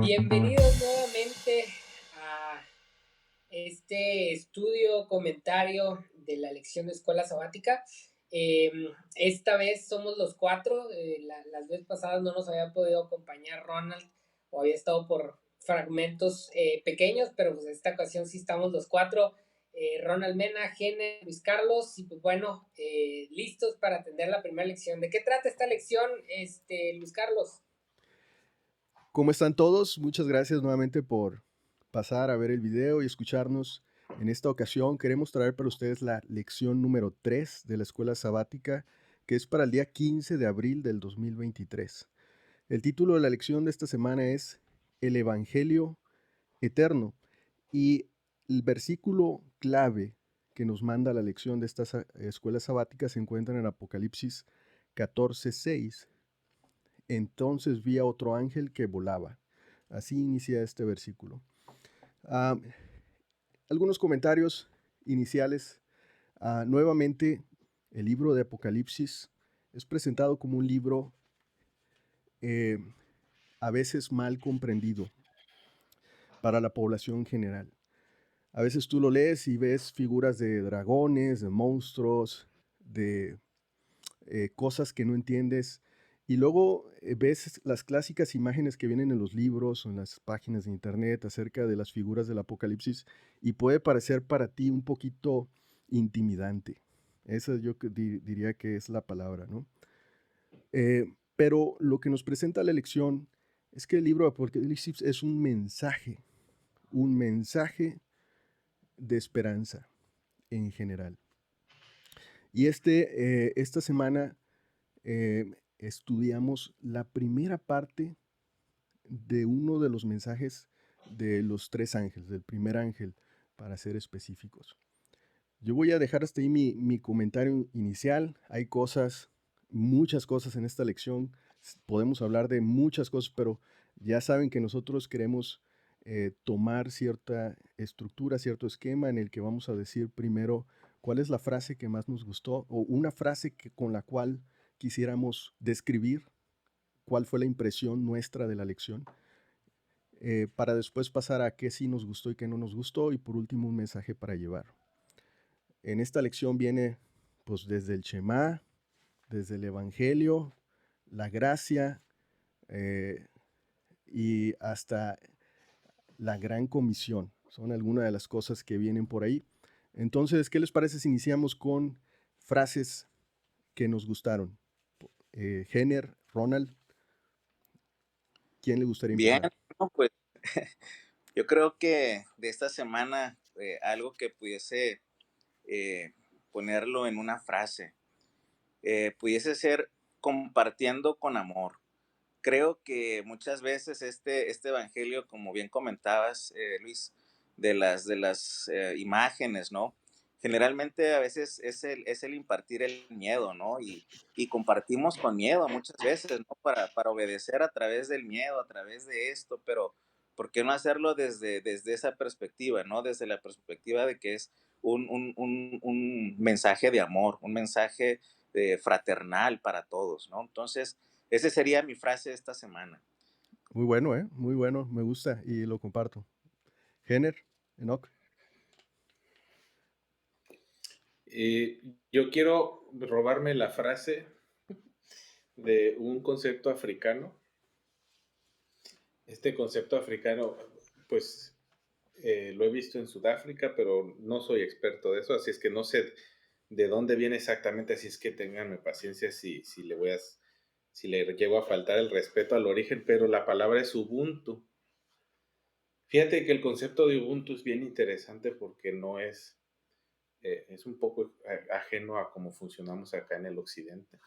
Bienvenidos nuevamente a este estudio comentario de la lección de escuela sabática. Eh, Esta vez somos los cuatro. Las veces pasadas no nos había podido acompañar Ronald o había estado por fragmentos pequeños, pero pues esta ocasión sí estamos los cuatro. Ronald Mena, Gene, Luis Carlos, y pues bueno, listos para atender la primera lección. ¿De qué trata esta lección, Luis Carlos? ¿Cómo están todos? Muchas gracias nuevamente por pasar a ver el video y escucharnos. En esta ocasión queremos traer para ustedes la lección número 3 de la escuela sabática, que es para el día 15 de abril del 2023. El título de la lección de esta semana es El Evangelio Eterno, y el versículo clave que nos manda la lección de esta escuela sabática se encuentra en Apocalipsis 14:6. Entonces vi a otro ángel que volaba. Así inicia este versículo. Ah, Algunos comentarios iniciales. Nuevamente, el libro de Apocalipsis es presentado como un libro eh, a veces mal comprendido para la población general. A veces tú lo lees y ves figuras de dragones, de monstruos, de cosas que no entiendes. Y luego ves las clásicas imágenes que vienen en los libros o en las páginas de internet acerca de las figuras del Apocalipsis y puede parecer para ti un poquito intimidante. Esa yo diría que es la palabra, ¿no? Pero lo que nos presenta la lección es que el libro de Apocalipsis es un mensaje de esperanza en general. Y esta semana estudiamos la primera parte de uno de los mensajes de los tres ángeles, del primer ángel, para ser específicos. Yo voy a dejar hasta ahí mi comentario inicial. Hay cosas, muchas cosas en esta lección. Podemos hablar de muchas cosas, pero ya saben que nosotros queremos tomar cierta estructura, cierto esquema en el que vamos a decir primero cuál es la frase que más nos gustó o una frase con la cual quisiéramos describir cuál fue la impresión nuestra de la lección, para después pasar a qué sí nos gustó y qué no nos gustó, y por último un mensaje para llevar. En esta lección viene pues desde el Shema, desde el Evangelio, la gracia, eh, y hasta la gran comisión. Son algunas de las cosas que vienen por ahí. Entonces, ¿qué les parece si iniciamos con frases que nos gustaron? Jenner, Ronald, ¿quién le gustaría Bien, empezar? no, pues yo creo que de esta semana algo que pudiese eh, ponerlo en una frase, pudiese ser compartiendo con amor. Creo que muchas veces este evangelio, como bien comentabas, Luis, de las imágenes, ¿no? Generalmente a veces es el impartir el miedo, ¿no? Y compartimos con miedo muchas veces, ¿no? Para obedecer a través del miedo, a través de esto, pero ¿por qué no hacerlo desde esa perspectiva, ¿no? Desde la perspectiva de que es un mensaje de amor, un mensaje fraternal para todos, ¿no? Entonces, esa sería mi frase esta semana. Muy bueno, ¿eh? Muy bueno, me gusta y lo comparto. Jenner, Enoch. Yo quiero robarme la frase de un concepto africano. Este concepto africano, pues lo he visto en Sudáfrica, pero no soy experto de eso, así es que no sé de dónde viene exactamente, así es que ténganme paciencia si le llego a faltar el respeto al origen, pero la palabra es Ubuntu. Fíjate que el concepto de Ubuntu es bien interesante porque no es un poco ajeno a cómo funcionamos acá en el occidente.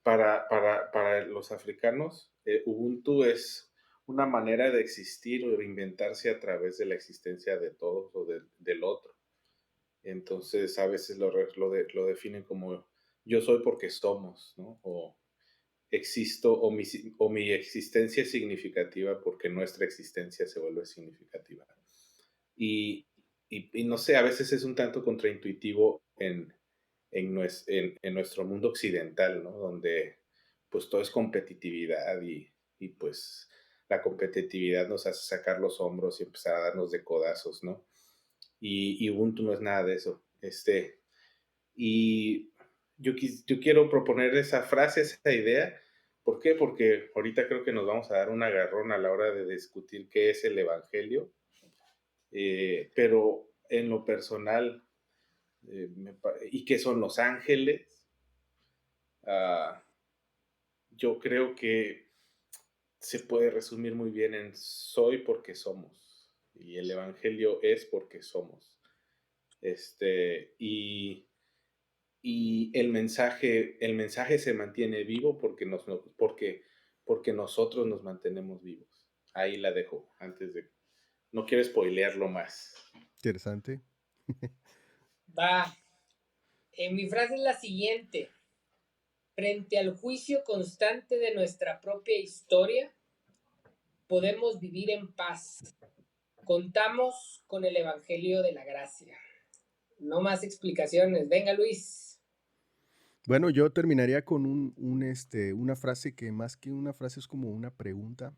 Para los africanos, Ubuntu es una manera de existir o reinventarse a través de la existencia de todos o del otro. Entonces, a veces lo definen como yo soy porque somos, ¿no? O existo, o mi existencia es significativa porque nuestra existencia se vuelve significativa. Y, y no sé, a veces es un tanto contraintuitivo en nuestro mundo occidental, ¿no? Donde pues todo es competitividad y pues la competitividad nos hace sacar los hombros y empezar a darnos de codazos, ¿no? Y Ubuntu no es nada de eso. Y yo quiero proponer esa frase, esa idea. ¿Por qué? Porque ahorita creo que nos vamos a dar un agarrón a la hora de discutir qué es el Evangelio. Pero en lo personal, y qué son los ángeles, ah, yo creo que se puede resumir muy bien en soy porque somos. Y el Evangelio es porque somos. Y el mensaje se mantiene vivo porque nosotros nos mantenemos vivos. Ahí la dejo, no quiero spoilearlo más. Interesante. Va. Mi frase es la siguiente. Frente al juicio constante de nuestra propia historia, podemos vivir en paz. Contamos con el Evangelio de la Gracia. No más explicaciones. Venga, Luis. Bueno, yo terminaría con una frase que más que una frase es como una pregunta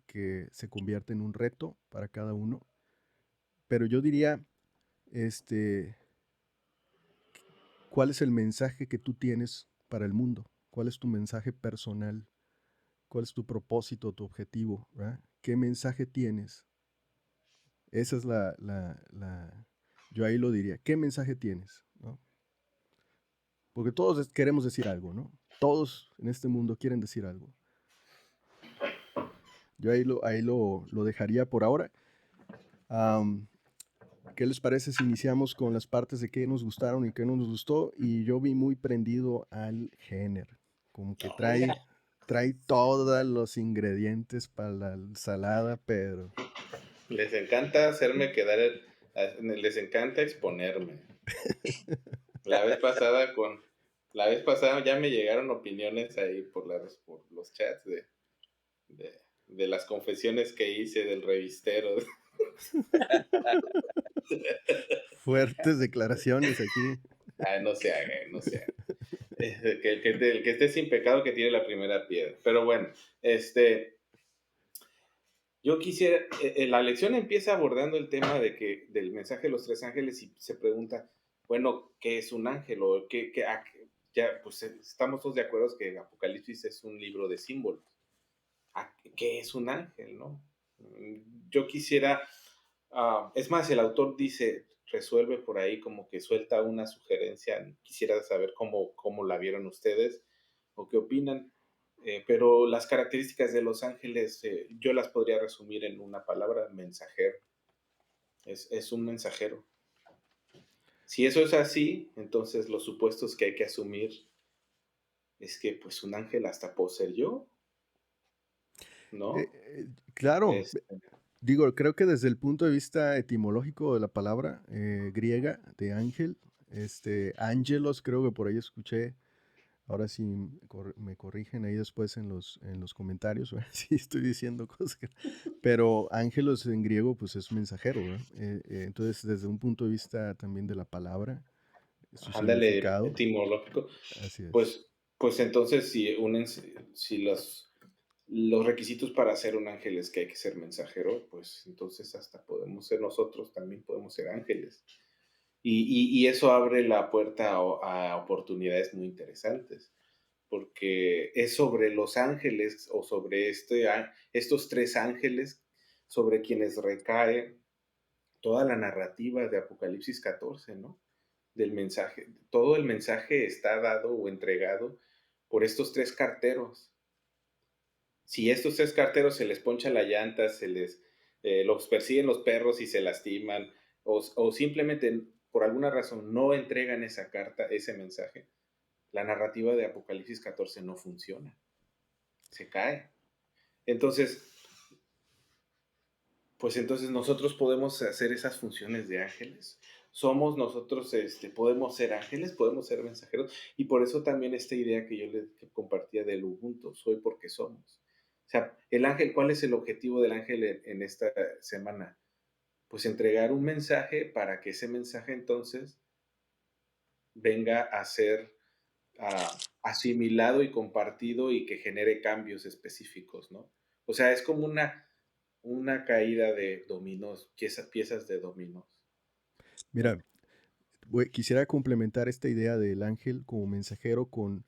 que se convierte en un reto para cada uno. Pero yo diría, ¿cuál es el mensaje que tú tienes para el mundo? ¿Cuál es tu mensaje personal? ¿Cuál es tu propósito, tu objetivo? ¿Verdad? ¿Qué mensaje tienes? Esa es yo ahí lo diría. ¿Qué mensaje tienes? ¿No? Porque todos queremos decir algo, ¿no? Todos en este mundo quieren decir algo. Yo ahí lo dejaría por ahora. ¿Qué les parece si iniciamos con las partes de qué nos gustaron y qué no nos gustó? Y yo vi muy prendido al género. Como que trae todos los ingredientes para la ensalada, pero... Les encanta hacerme quedar, les encanta exponerme. La vez pasada ya me llegaron opiniones ahí por los chats de las confesiones que hice del revistero. Fuertes declaraciones aquí. No se haga, no se haga. El que esté sin pecado que tiene la primera piedra. Pero bueno, yo quisiera, la lección empieza abordando el tema del mensaje de los tres ángeles y se pregunta, bueno, ¿qué es un ángel? O ya, pues estamos todos de acuerdo que Apocalipsis es un libro de símbolos. ¿Qué es un ángel, no? Yo quisiera, es más, el autor resuelve por ahí como que suelta una sugerencia. Quisiera saber cómo la vieron ustedes o qué opinan. Pero las características de los ángeles yo las podría resumir en una palabra: mensajero. Es un mensajero. Si eso es así, entonces los supuestos que hay que asumir es que pues un ángel hasta puedo ser yo, ¿no? Claro, Este, digo, creo que desde el punto de vista etimológico de la palabra griega de ángel, ángelos, creo que por ahí escuché. Ahora sí me corrigen ahí después en los comentarios, si estoy diciendo cosas Pero ángelos en griego pues es mensajero, ¿verdad? Entonces desde un punto de vista también de la palabra, su ándale, significado, etimológico. así es. Pues entonces si los requisitos para ser un ángel es que hay que ser mensajero, pues entonces hasta podemos ser nosotros, también podemos ser ángeles. Y eso abre la puerta a oportunidades muy interesantes, porque es sobre los ángeles o sobre estos tres ángeles sobre quienes recae toda la narrativa de Apocalipsis 14, ¿no? Del mensaje. Todo el mensaje está dado o entregado por estos tres carteros. Si a estos tres carteros se les poncha la llanta, los persiguen los perros y se lastiman, o simplemente por alguna razón no entregan esa carta, ese mensaje, la narrativa de Apocalipsis 14 no funciona. Se cae. Entonces, pues entonces nosotros podemos hacer esas funciones de ángeles. Somos nosotros, podemos ser ángeles, podemos ser mensajeros, y por eso también esta idea que yo les compartía del Ubuntu, soy porque somos. O sea, el ángel, ¿cuál es el objetivo del ángel en esta semana? Pues entregar un mensaje para que ese mensaje entonces venga a ser asimilado y compartido y que genere cambios específicos, ¿no? O sea, es como una caída de dominos, piezas de dominos, ¿no? Mira, quisiera complementar esta idea del ángel como mensajero con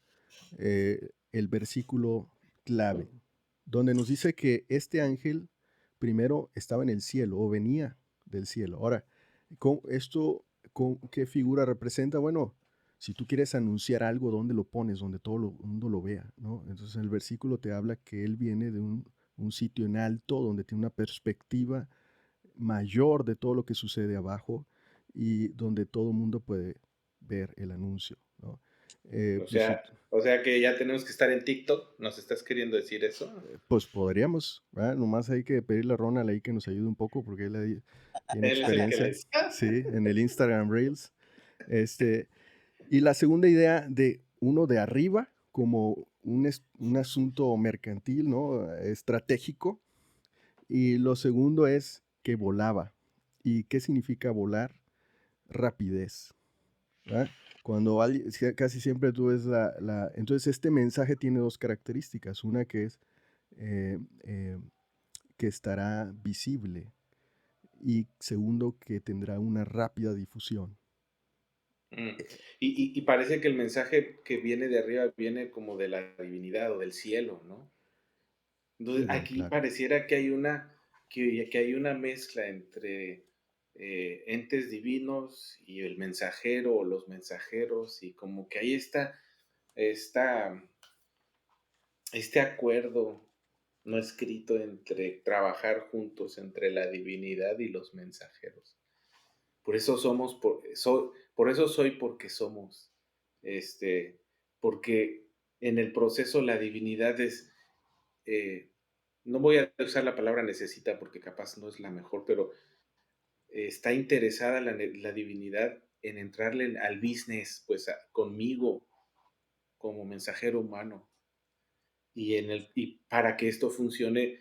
el versículo clave, donde nos dice que este ángel primero estaba en el cielo o venía del cielo. Ahora, ¿qué figura representa? Bueno, si tú quieres anunciar algo, ¿dónde lo pones? Donde todo el mundo lo vea, ¿no? Entonces el versículo te habla que él viene de un sitio en alto, donde tiene una perspectiva mayor de todo lo que sucede abajo y donde todo el mundo puede ver el anuncio, ¿no? O Pues, sea, o sea que ya tenemos que estar en TikTok, ¿nos estás queriendo decir eso? pues podríamos, ¿verdad? Nomás hay que pedirle a Ronald ahí que nos ayude un poco porque él ahí tiene Él es el que experiencia, les... sí, en el Instagram Reels. Y la segunda idea de uno de arriba como un asunto mercantil, ¿no? Estratégico. Y lo segundo es que volaba. ¿Y qué significa volar? Rapidez. ¿Verdad? Cuando casi siempre tú ves Entonces este mensaje tiene dos características. Una que es eh, eh, que estará visible y segundo que tendrá una rápida difusión. Mm. Y parece que el mensaje que viene de arriba viene como de la divinidad o del cielo, ¿no? Entonces, Bueno, aquí claro. pareciera que hay una mezcla entre entes divinos y el mensajero o los mensajeros, y como que ahí está este acuerdo no escrito entre trabajar juntos entre la divinidad y los mensajeros. Por eso por eso soy porque somos. Este, porque en el proceso la divinidad eh, no voy a usar la palabra necesita porque capaz no es la mejor, pero está interesada la divinidad en entrarle al business, pues conmigo como mensajero humano. Y para que esto funcione,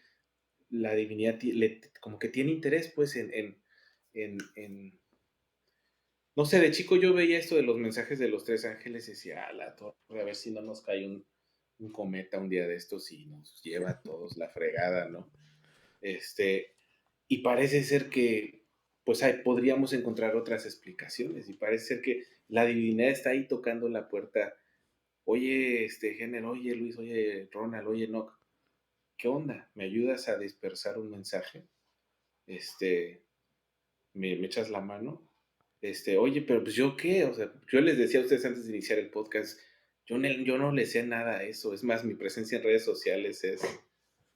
la divinidad como que tiene interés, pues, en no sé, de chico yo veía esto de los mensajes de los tres ángeles y decía, a la torre, a ver si no nos cae un cometa un día de estos y nos lleva a todos la fregada, ¿no? Y parece ser que, pues, podríamos encontrar otras explicaciones, y parece ser que la divinidad está ahí tocando la puerta. Oye, Género, oye, Luis, oye, Ronald, oye, Enoch, ¿qué onda? ¿Me ayudas a dispersar un mensaje? Este, ¿me echas la mano? Oye, pero pues yo qué, o sea, yo les decía a ustedes antes de iniciar el podcast, yo no les sé nada a eso, es más, mi presencia en redes sociales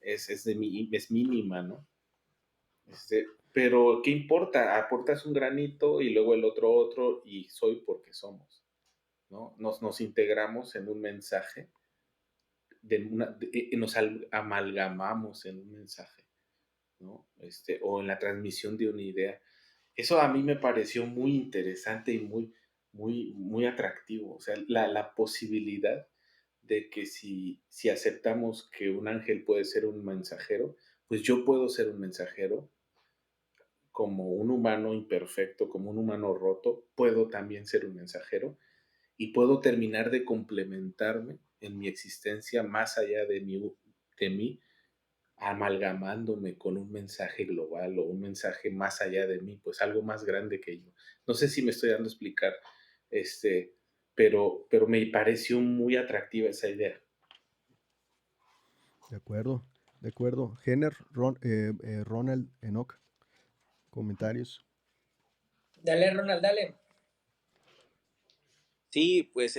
es mínima, ¿no? Pero ¿qué importa? Aportas un granito y luego el otro, y soy porque somos, ¿no? Nos integramos en un mensaje, nos amalgamamos en un mensaje, ¿no? O en la transmisión de una idea. Eso a mí me pareció muy interesante y muy atractivo. O sea, la posibilidad de que si aceptamos que un ángel puede ser un mensajero, pues yo puedo ser un mensajero como un humano imperfecto, como un humano roto, puedo también ser un mensajero y puedo terminar de complementarme en mi existencia más allá de mí, amalgamándome con un mensaje global o un mensaje más allá de mí, pues algo más grande que yo. No sé si me estoy dando a explicar, pero me pareció muy atractiva esa idea. De acuerdo, de acuerdo. Ronald, Enoch, comentarios. Dale, Ronald, dale. Sí, pues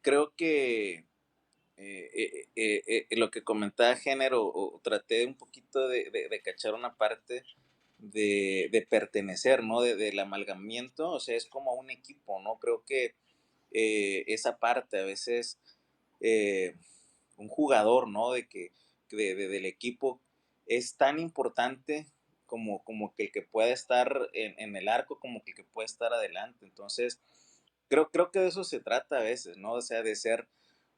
creo que lo que comentaba Género, o traté un poquito de cachar una parte de pertenecer, ¿no? Del amalgamiento, o sea, es como un equipo, ¿no? Creo que esa parte a veces eh, un jugador, ¿no? Del equipo es tan importante como que el que pueda estar en el arco, como que el que pueda estar adelante. Entonces, creo que de eso se trata a veces, ¿no? O sea, de ser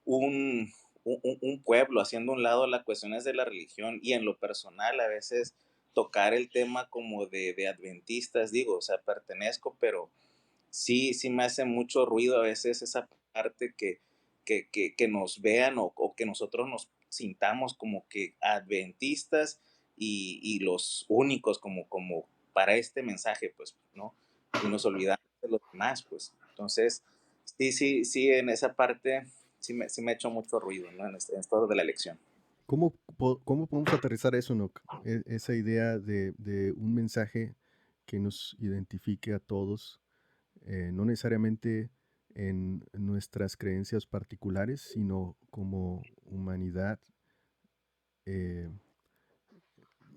un, un pueblo, haciendo a un lado las cuestiones de la religión y en lo personal a veces tocar el tema como de adventistas, digo, o sea, pertenezco, pero sí me hace mucho ruido a veces esa parte que nos vean o que nosotros nos sintamos como que adventistas y los únicos como para este mensaje, pues, ¿no? Y nos olvidamos de los demás, pues. Entonces, sí, en esa parte sí me ha hecho mucho ruido, ¿no? En esto de la elección. ¿Cómo podemos aterrizar eso, Noc? Esa idea de un mensaje que nos identifique a todos, no necesariamente en nuestras creencias particulares, sino como humanidad. eh,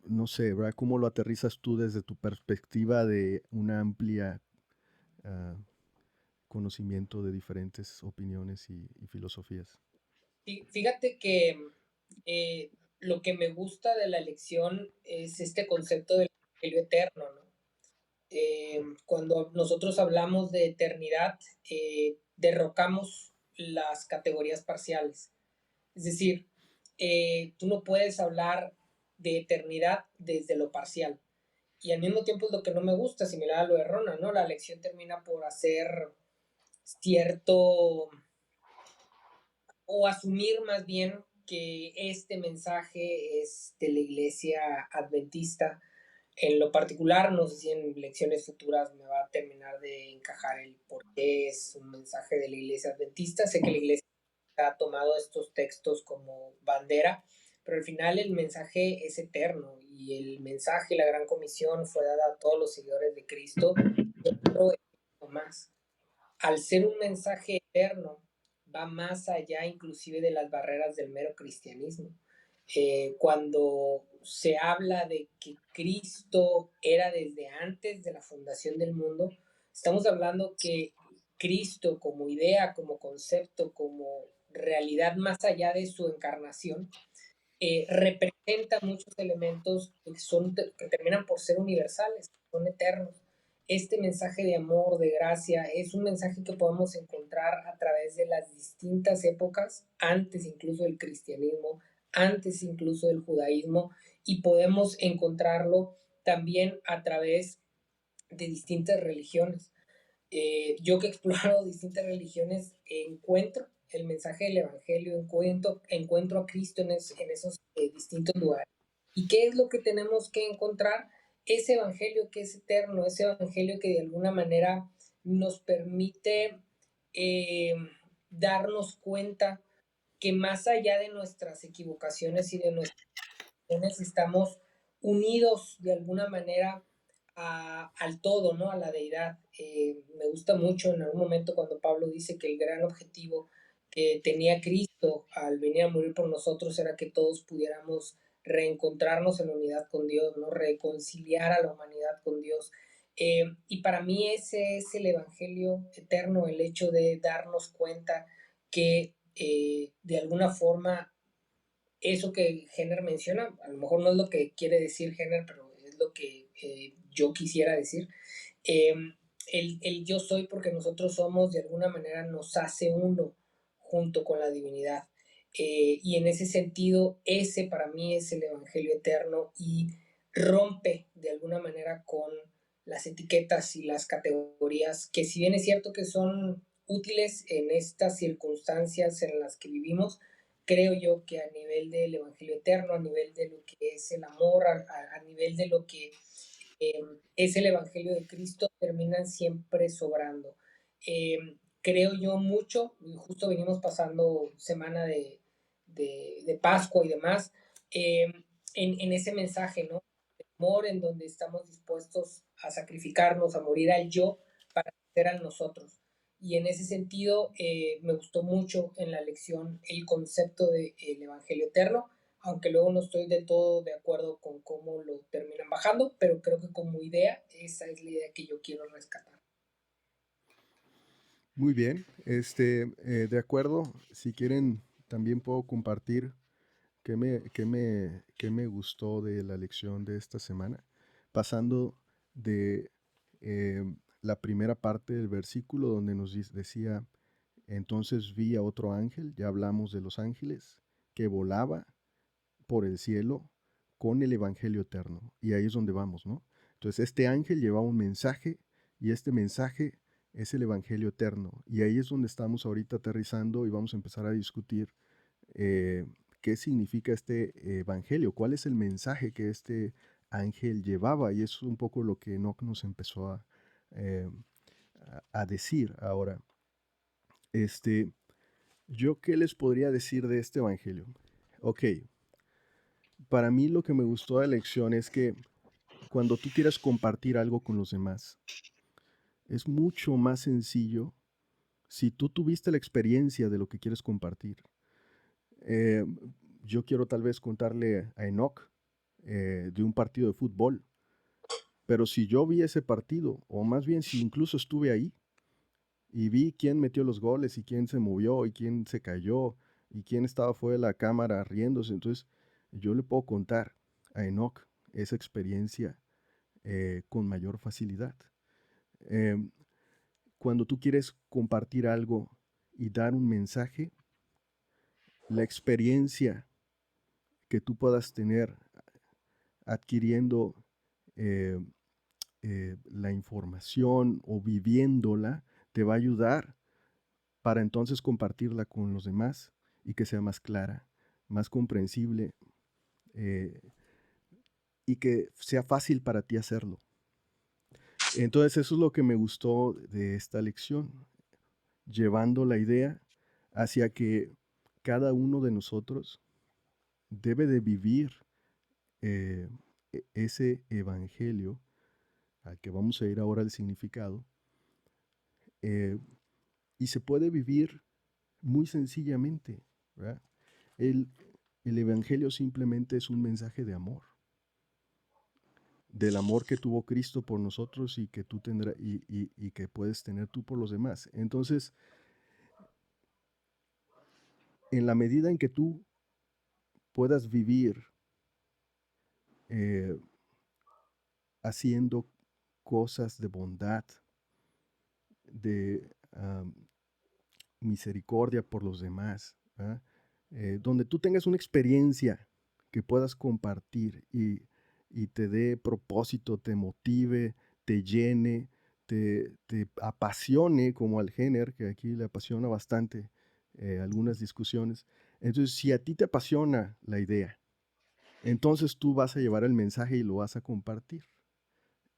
no sé, ¿verdad? ¿Cómo lo aterrizas tú desde tu perspectiva de una amplia ah, conocimiento de diferentes opiniones y filosofías? Fíjate que eh, lo que me gusta de la elección es este concepto del evangelio eterno, ¿no? Cuando nosotros hablamos de eternidad, derrocamos las categorías parciales. Es decir, tú no puedes hablar de eternidad desde lo parcial. Y al mismo tiempo es lo que no me gusta, similar a lo de Rona, ¿no? La elección termina por hacer cierto, o asumir más bien que este mensaje es de la iglesia adventista. En lo particular, no sé si en lecciones futuras me va a terminar de encajar el por qué es un mensaje de la iglesia adventista. Sé que la iglesia ha tomado estos textos como bandera, pero al final el mensaje es eterno y el mensaje, la gran comisión fue dada a todos los seguidores de Cristo. Pero más, al ser un mensaje eterno, va más allá inclusive de las barreras del mero cristianismo. Cuando se habla de que Cristo era desde antes de la fundación del mundo, estamos hablando que Cristo como idea, como concepto, como realidad más allá de su encarnación, representa muchos elementos que terminan por ser universales, son eternos. Este mensaje de amor, de gracia, es un mensaje que podemos encontrar a través de las distintas épocas, antes incluso del cristianismo, antes incluso del judaísmo, y podemos encontrarlo también a través de distintas religiones. Yo que he explorado distintas religiones, encuentro el mensaje del Evangelio, encuentro a Cristo en esos distintos lugares. ¿Y qué es lo que tenemos que encontrar? Ese Evangelio que es eterno, ese Evangelio que de alguna manera nos permite eh, darnos cuenta que más allá de nuestras equivocaciones y de nuestras estamos unidos de alguna manera al todo, ¿no? A la deidad. Me gusta mucho en algún momento cuando Pablo dice que el gran objetivo que tenía Cristo al venir a morir por nosotros era que todos pudiéramos reencontrarnos en unidad con Dios, ¿no? Reconciliar a la humanidad con Dios. Y para mí ese es el Evangelio eterno, el hecho de darnos cuenta que de alguna forma eso que Jenner menciona, a lo mejor no es lo que quiere decir Jenner, pero es lo que yo quisiera decir. Eh, el yo soy porque nosotros somos, de alguna manera nos hace uno junto con la divinidad. Y en ese sentido, ese para mí es el Evangelio eterno y rompe de alguna manera con las etiquetas y las categorías que si bien es cierto que son útiles en estas circunstancias en las que vivimos, creo yo que a nivel del Evangelio eterno, a nivel de lo que es el amor, a nivel de lo que eh, es el Evangelio de Cristo, terminan siempre sobrando. Eh, Creo yo mucho, justo venimos pasando semana de Pascua y demás, en ese mensaje, ¿no? De amor en donde estamos dispuestos a sacrificarnos, a morir al yo para ser al nosotros. Y en ese sentido, me gustó mucho en la lección el concepto del Evangelio eterno, aunque luego no estoy de todo de acuerdo con cómo lo terminan bajando, pero creo que como idea, esa es la idea que yo quiero rescatar. Muy bien, de acuerdo. Si quieren, también puedo compartir qué me gustó de la lección de esta semana, pasando de eh, la primera parte del versículo donde nos decía, entonces vi a otro ángel, ya hablamos de los ángeles, que volaba por el cielo con el Evangelio eterno. Y ahí es donde vamos, ¿no? Entonces este ángel llevaba un mensaje y este mensaje es el Evangelio eterno. Y ahí es donde estamos ahorita aterrizando y vamos a empezar a discutir qué significa este Evangelio, cuál es el mensaje que este ángel llevaba. Y es un poco lo que Enoch nos empezó eh, a decir ahora. ¿Yo qué les podría decir de este Evangelio? Ok, para mí lo que me gustó de la lección es que cuando tú quieras compartir algo con los demás, es mucho más sencillo si tú tuviste la experiencia de lo que quieres compartir. Eh, yo quiero tal vez contarle a Enoch de un partido de fútbol, pero si yo vi ese partido, o más bien si incluso estuve ahí y vi quién metió los goles y quién se movió y quién se cayó y quién estaba fuera de la cámara riéndose, entonces yo le puedo contar a Enoch esa experiencia con mayor facilidad. Em, Cuando tú quieres compartir algo y dar un mensaje, la experiencia que tú puedas tener adquiriendo eh, la información o viviéndola te va a ayudar para entonces compartirla con los demás y que sea más clara, más comprensible eh, y que sea fácil para ti hacerlo. Entonces eso es lo que me gustó de esta lección, llevando la idea hacia que cada uno de nosotros debe de vivir eh, ese evangelio al que vamos a ir ahora al significado, eh, y se puede vivir muy sencillamente, ¿verdad? El, el evangelio simplemente es un mensaje de amor, del amor que tuvo Cristo por nosotros y que tú tendrás y que puedes tener tú por los demás. Entonces, en la medida en que tú puedas vivir eh, haciendo cosas de bondad, de misericordia por los demás, donde tú tengas una experiencia que puedas compartir y te dé propósito, te motive, te llene, te apasione, como al Jenner, que aquí le apasiona bastante algunas discusiones. Entonces, si a ti te apasiona la idea, entonces tú vas a llevar el mensaje y lo vas a compartir.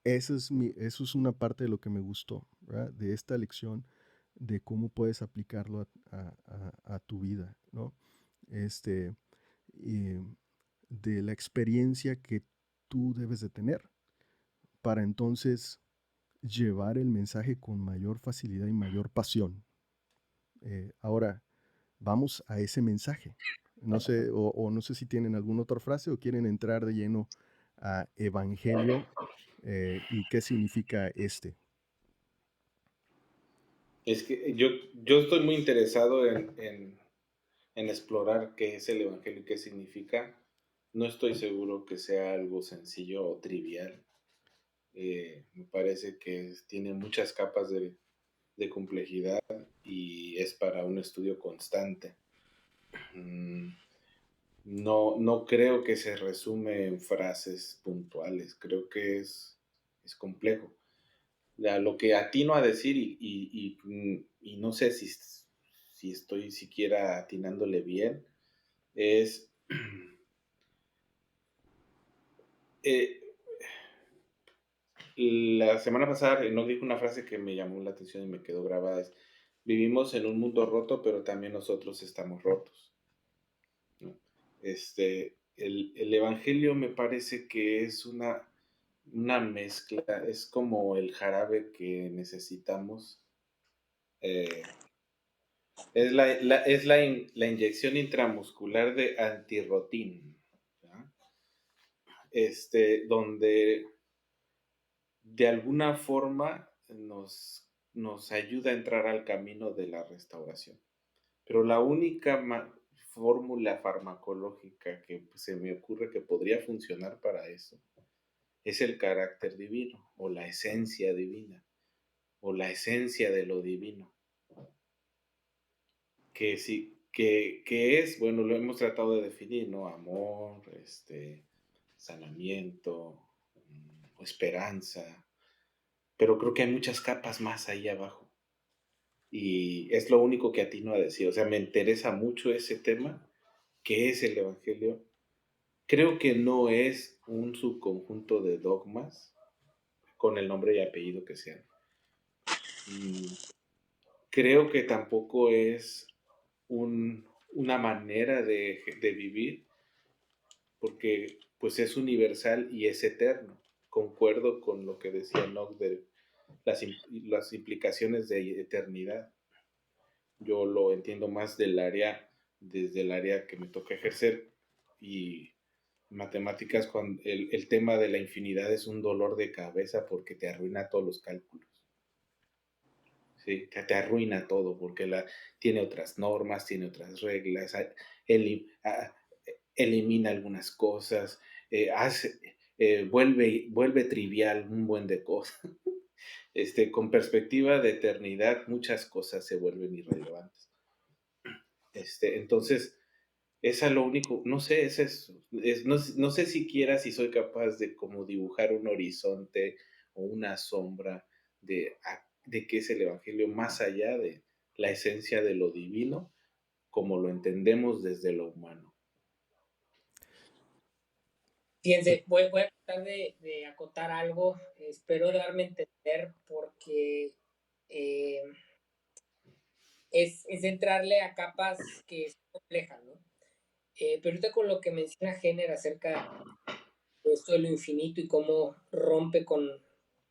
Eso es una parte de lo que me gustó, ¿verdad? De esta lección, de cómo puedes aplicarlo a tu vida, ¿no? Este, y de la experiencia que tú debes de tener para entonces llevar el mensaje con mayor facilidad y mayor pasión. Ahora, vamos a ese mensaje. No sé, o no sé si tienen alguna otra frase o quieren entrar de lleno a evangelio y qué significa este. Es que yo estoy muy interesado en explorar qué es el Evangelio y qué significa. No estoy seguro que sea algo sencillo o trivial. Me parece que tiene muchas capas de complejidad y es para un estudio constante. No creo que se resume en frases puntuales, creo que es complejo. Lo que atino a decir y no sé si estoy siquiera atinándole bien, es eh, la semana pasada no dijo una frase que me llamó la atención y me quedó grabada, es, vivimos en un mundo roto, pero también nosotros estamos rotos, ¿no? El Evangelio me parece que es una mezcla, es como el jarabe que necesitamos. Es la inyección intramuscular de antirrotín, ¿ya? Donde de alguna forma nos ayuda a entrar al camino de la restauración. Pero la única fórmula farmacológica que se me ocurre que podría funcionar para eso es el carácter divino o la esencia divina o la esencia de lo divino. Que sí, que es, bueno, lo hemos tratado de definir, ¿no? Amor, sanamiento, esperanza, pero creo que hay muchas capas más ahí abajo. y es lo único que atino a decir. O sea, me interesa mucho ese tema, ¿qué es el Evangelio? Creo que no es un subconjunto de dogmas con el nombre y apellido que sean. Mm, Creo que tampoco es una manera de vivir, porque pues es universal y es eterno. Concuerdo con lo que decía Nock de las implicaciones de eternidad. Yo lo entiendo más desde el área que me toca ejercer, y matemáticas, cuando el tema de la infinidad es un dolor de cabeza porque te arruina todos los cálculos. Sí, te arruina todo porque tiene otras normas, tiene otras reglas, elimina algunas cosas, vuelve trivial un buen de cosas. Con perspectiva de eternidad, muchas cosas se vuelven irrelevantes. Entonces, es a lo único, no sé, es eso. No sé siquiera si soy capaz de como dibujar un horizonte o una sombra de qué es el Evangelio, más allá de la esencia de lo divino, como lo entendemos desde lo humano. Fíjense, voy a tratar de acotar algo, espero darme a entender porque eh, es entrarle a capas que son complejas, ¿no? Pero ahorita con lo que menciona Jenner acerca de esto de lo infinito y cómo rompe con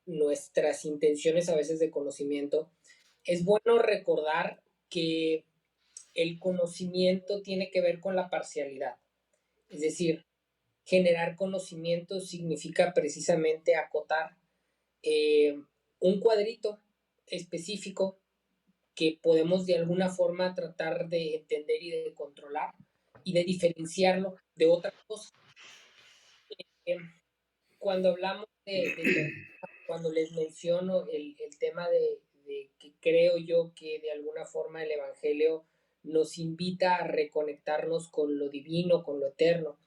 nuestras intenciones a veces de conocimiento, es bueno recordar que el conocimiento tiene que ver con la parcialidad. Es decir, generar conocimiento significa precisamente acotar un cuadrito específico que podemos de alguna forma tratar de entender y de controlar y de diferenciarlo de otras cosas. Eh, Cuando hablamos de eternidad, cuando les menciono el tema de que creo yo que de alguna forma el Evangelio nos invita a reconectarnos con lo divino, con lo eterno,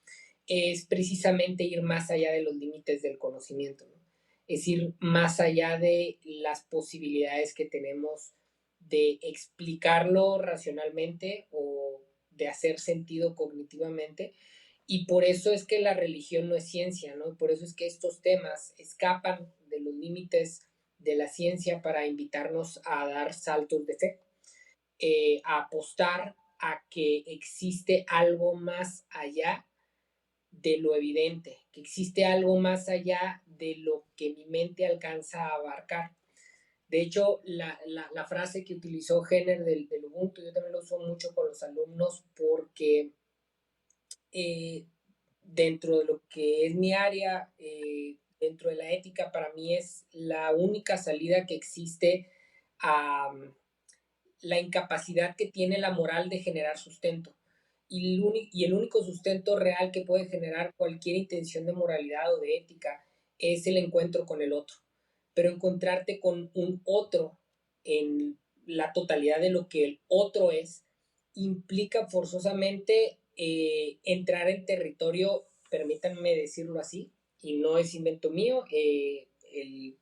es precisamente ir más allá de los límites del conocimiento, ¿no? Es ir más allá de las posibilidades que tenemos de explicarlo racionalmente o de hacer sentido cognitivamente. Y por eso es que la religión no es ciencia, ¿no? Por eso es que estos temas escapan de los límites de la ciencia para invitarnos a dar saltos de fe, a apostar a que existe algo más allá de lo evidente, que existe algo más allá de lo que mi mente alcanza a abarcar. De hecho, la frase que utilizó Jenner del Ubuntu, yo también lo uso mucho con los alumnos porque eh, dentro de lo que es mi área, dentro de la ética, para mí es la única salida que existe a la incapacidad que tiene la moral de generar sustento. Y el único sustento real que puede generar cualquier intención de moralidad o de ética es el encuentro con el otro. Pero encontrarte con un otro en la totalidad de lo que el otro es implica forzosamente entrar en territorio, permítanme decirlo así, y no es invento mío, el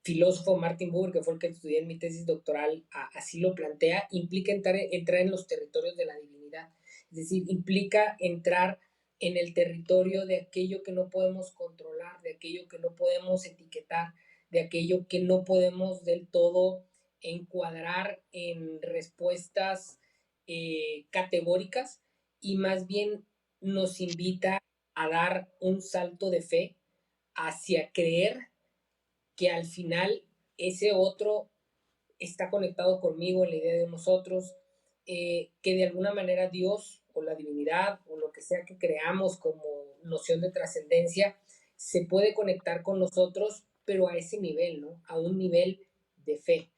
filósofo Martin Buber, que fue el que estudié en mi tesis doctoral, así lo plantea, implica entrar en los territorios de la divinidad. Es decir, implica entrar en el territorio de aquello que no podemos controlar, de aquello que no podemos etiquetar, de aquello que no podemos del todo encuadrar en respuestas categóricas, y más bien nos invita a dar un salto de fe hacia creer que al final ese otro está conectado conmigo en la idea de nosotros, que de alguna manera Dios o la divinidad o lo que sea que creamos como noción de trascendencia se puede conectar con nosotros, pero a ese nivel, ¿no? A un nivel de fe.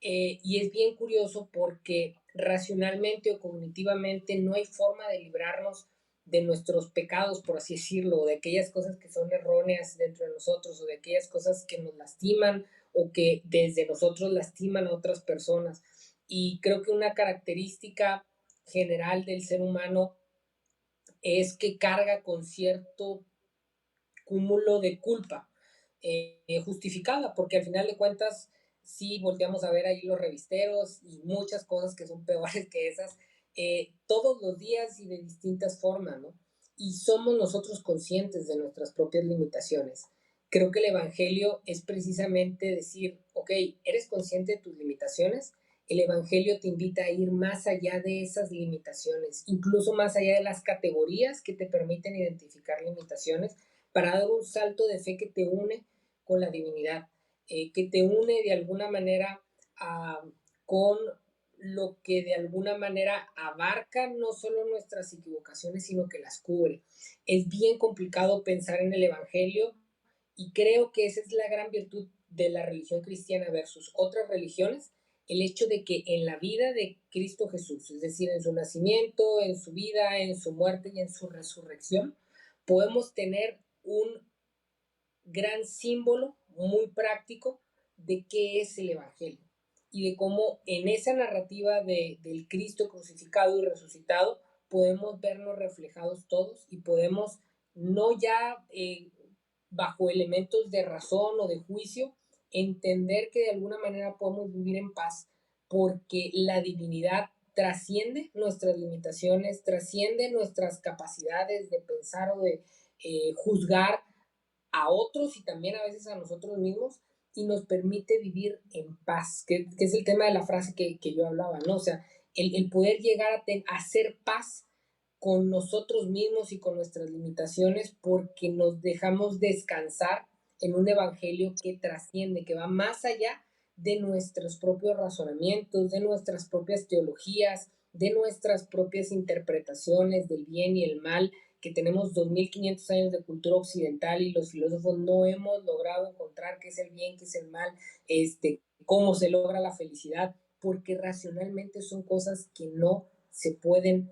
Y es bien curioso porque racionalmente o cognitivamente no hay forma de librarnos de nuestros pecados, por así decirlo, o de aquellas cosas que son erróneas dentro de nosotros, o de aquellas cosas que nos lastiman o que desde nosotros lastiman a otras personas. Y creo que una característica general del ser humano es que carga con cierto cúmulo de culpa justificada, porque al final de cuentas sí volteamos a ver ahí los revisteros y muchas cosas que son peores que esas, todos los días y de distintas formas, ¿no? Y somos nosotros conscientes de nuestras propias limitaciones. Creo que el Evangelio es precisamente decir, ok, eres consciente de tus limitaciones, el Evangelio te invita a ir más allá de esas limitaciones, incluso más allá de las categorías que te permiten identificar limitaciones, para dar un salto de fe que te une con la divinidad, que te une de alguna manera con lo que de alguna manera abarca no solo nuestras equivocaciones, sino que las cubre. Es bien complicado pensar en el Evangelio y creo que esa es la gran virtud de la religión cristiana versus otras religiones, el hecho de que en la vida de Cristo Jesús, es decir, en su nacimiento, en su vida, en su muerte y en su resurrección, podemos tener un gran símbolo muy práctico de qué es el Evangelio y de cómo en esa narrativa del Cristo crucificado y resucitado podemos vernos reflejados todos y podemos no ya bajo elementos de razón o de juicio, entender que de alguna manera podemos vivir en paz porque la divinidad trasciende nuestras limitaciones, trasciende nuestras capacidades de pensar o de juzgar a otros y también a veces a nosotros mismos y nos permite vivir en paz, que es el tema de la frase que yo hablaba, ¿no? O sea, el poder llegar a hacer paz con nosotros mismos y con nuestras limitaciones porque nos dejamos descansar en un evangelio que trasciende, que va más allá de nuestros propios razonamientos, de nuestras propias teologías, de nuestras propias interpretaciones del bien y el mal, que tenemos 2500 años de cultura occidental y los filósofos no hemos logrado encontrar qué es el bien, qué es el mal, cómo se logra la felicidad, porque racionalmente son cosas que no se pueden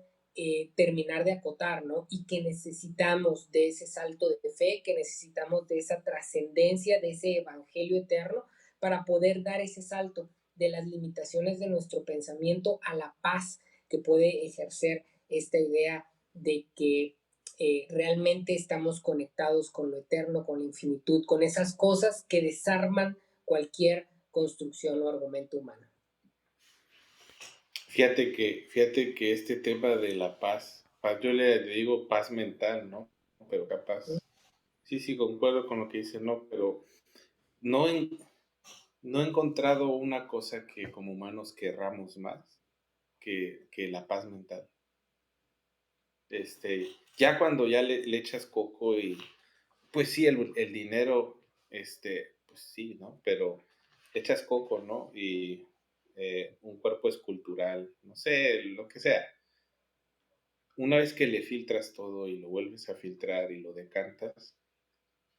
terminar de acotar, ¿no? Y que necesitamos de ese salto de fe, que necesitamos de esa trascendencia, de ese evangelio eterno, para poder dar ese salto de las limitaciones de nuestro pensamiento a la paz que puede ejercer esta idea de que realmente estamos conectados con lo eterno, con la infinitud, con esas cosas que desarman cualquier construcción o argumento humano. Fíjate que este tema de la paz, yo le digo paz mental, ¿no? Pero capaz, sí, concuerdo con lo que dice, no, pero no, no he encontrado una cosa que como humanos querramos más que la paz mental. Ya cuando ya le echas coco y, pues sí, el dinero, pues sí, ¿no? Pero echas coco, ¿no? Y un cuerpo escultural, no sé, lo que sea. Una vez que le filtras todo y lo vuelves a filtrar y lo decantas,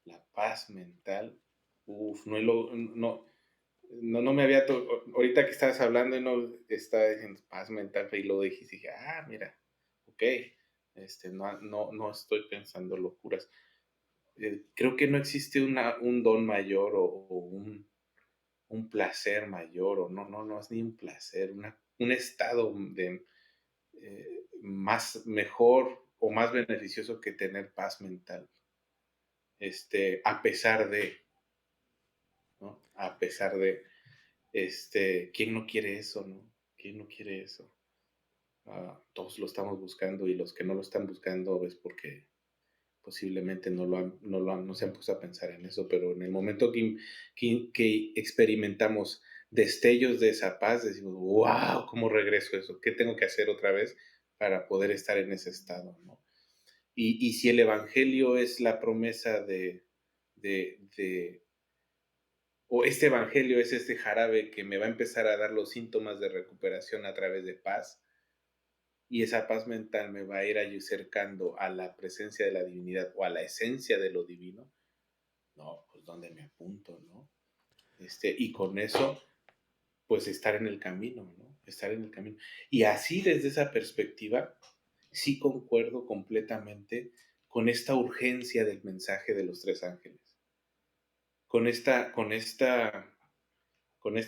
la paz mental, uff, no me había, ahorita que estabas hablando y no estaba diciendo paz mental y lo dijiste, dije, mira, ok, no estoy pensando locuras. Creo que no existe un don mayor o un placer mayor, o no es ni un placer, un estado de más mejor o más beneficioso que tener paz mental, a pesar de, ¿no? A pesar de, ¿quién no quiere eso, no? ¿Quién no quiere eso? Todos lo estamos buscando y los que no lo están buscando es porque posiblemente no se han puesto a pensar en eso, pero en el momento que experimentamos destellos de esa paz, decimos, wow, ¿cómo regreso eso? ¿Qué tengo que hacer otra vez para poder estar en ese estado, ¿no? Y si el Evangelio es la promesa o este Evangelio es este jarabe que me va a empezar a dar los síntomas de recuperación a través de paz, y esa paz mental me va a ir acercando a la presencia de la divinidad o a la esencia de lo divino, no, pues ¿dónde me apunto, no? Y con eso, pues estar en el camino, ¿no? Estar en el camino. Y así desde esa perspectiva, sí concuerdo completamente con esta urgencia del mensaje de los tres ángeles. Con este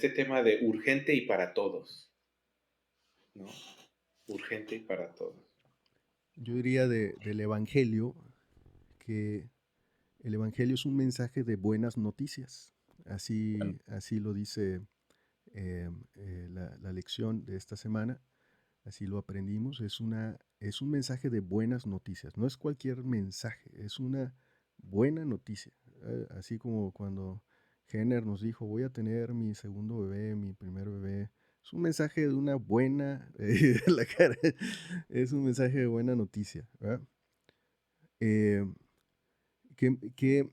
tema de urgente y para todos, ¿no? Urgente y para todos. Yo diría del Evangelio que el Evangelio es un mensaje de buenas noticias. Así lo dice la lección de esta semana, así lo aprendimos, es un mensaje de buenas noticias. No es cualquier mensaje, es una buena noticia. Así como cuando Jenner nos dijo, voy a tener mi segundo bebé, mi primer bebé. Es un mensaje de una buena, la cara, es un mensaje de buena noticia, ¿verdad? Eh, que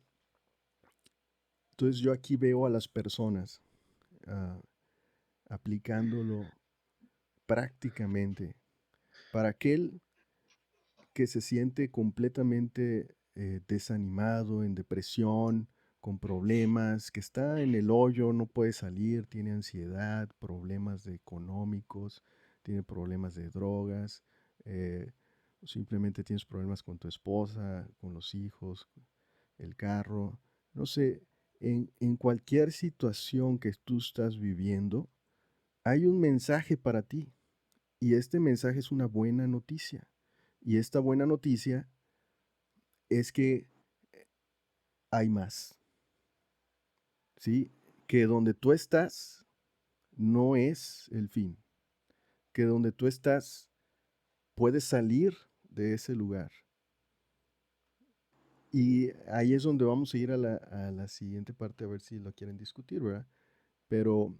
entonces yo aquí veo a las personas ah, aplicándolo prácticamente para aquel que se siente completamente desanimado, en depresión, con problemas, que está en el hoyo, no puede salir, tiene ansiedad, problemas económicos, tiene problemas de drogas, simplemente tienes problemas con tu esposa, con los hijos, el carro, no sé, en cualquier situación que tú estás viviendo, hay un mensaje para ti y este mensaje es una buena noticia. Y esta buena noticia es que hay más, ¿sí? Que donde tú estás no es el fin, que donde tú estás puedes salir de ese lugar. Y ahí es donde vamos a ir a la siguiente parte a ver si lo quieren discutir, ¿verdad? Pero,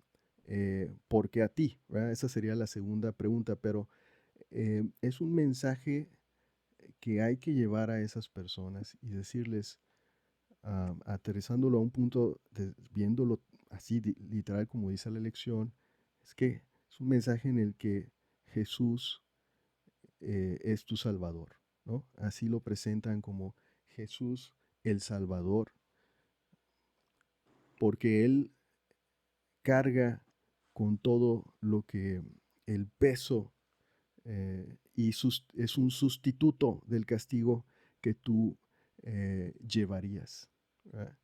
¿por qué a ti? ¿Verdad? Esa sería la segunda pregunta, pero es un mensaje que hay que llevar a esas personas y decirles, aterrizándolo a un punto, viéndolo así literal como dice la lección, es que es un mensaje en el que Jesús es tu Salvador, ¿no? Así lo presentan como Jesús el Salvador, porque Él carga con todo lo que el peso y es un sustituto del castigo que tú llevarías, ¿verdad?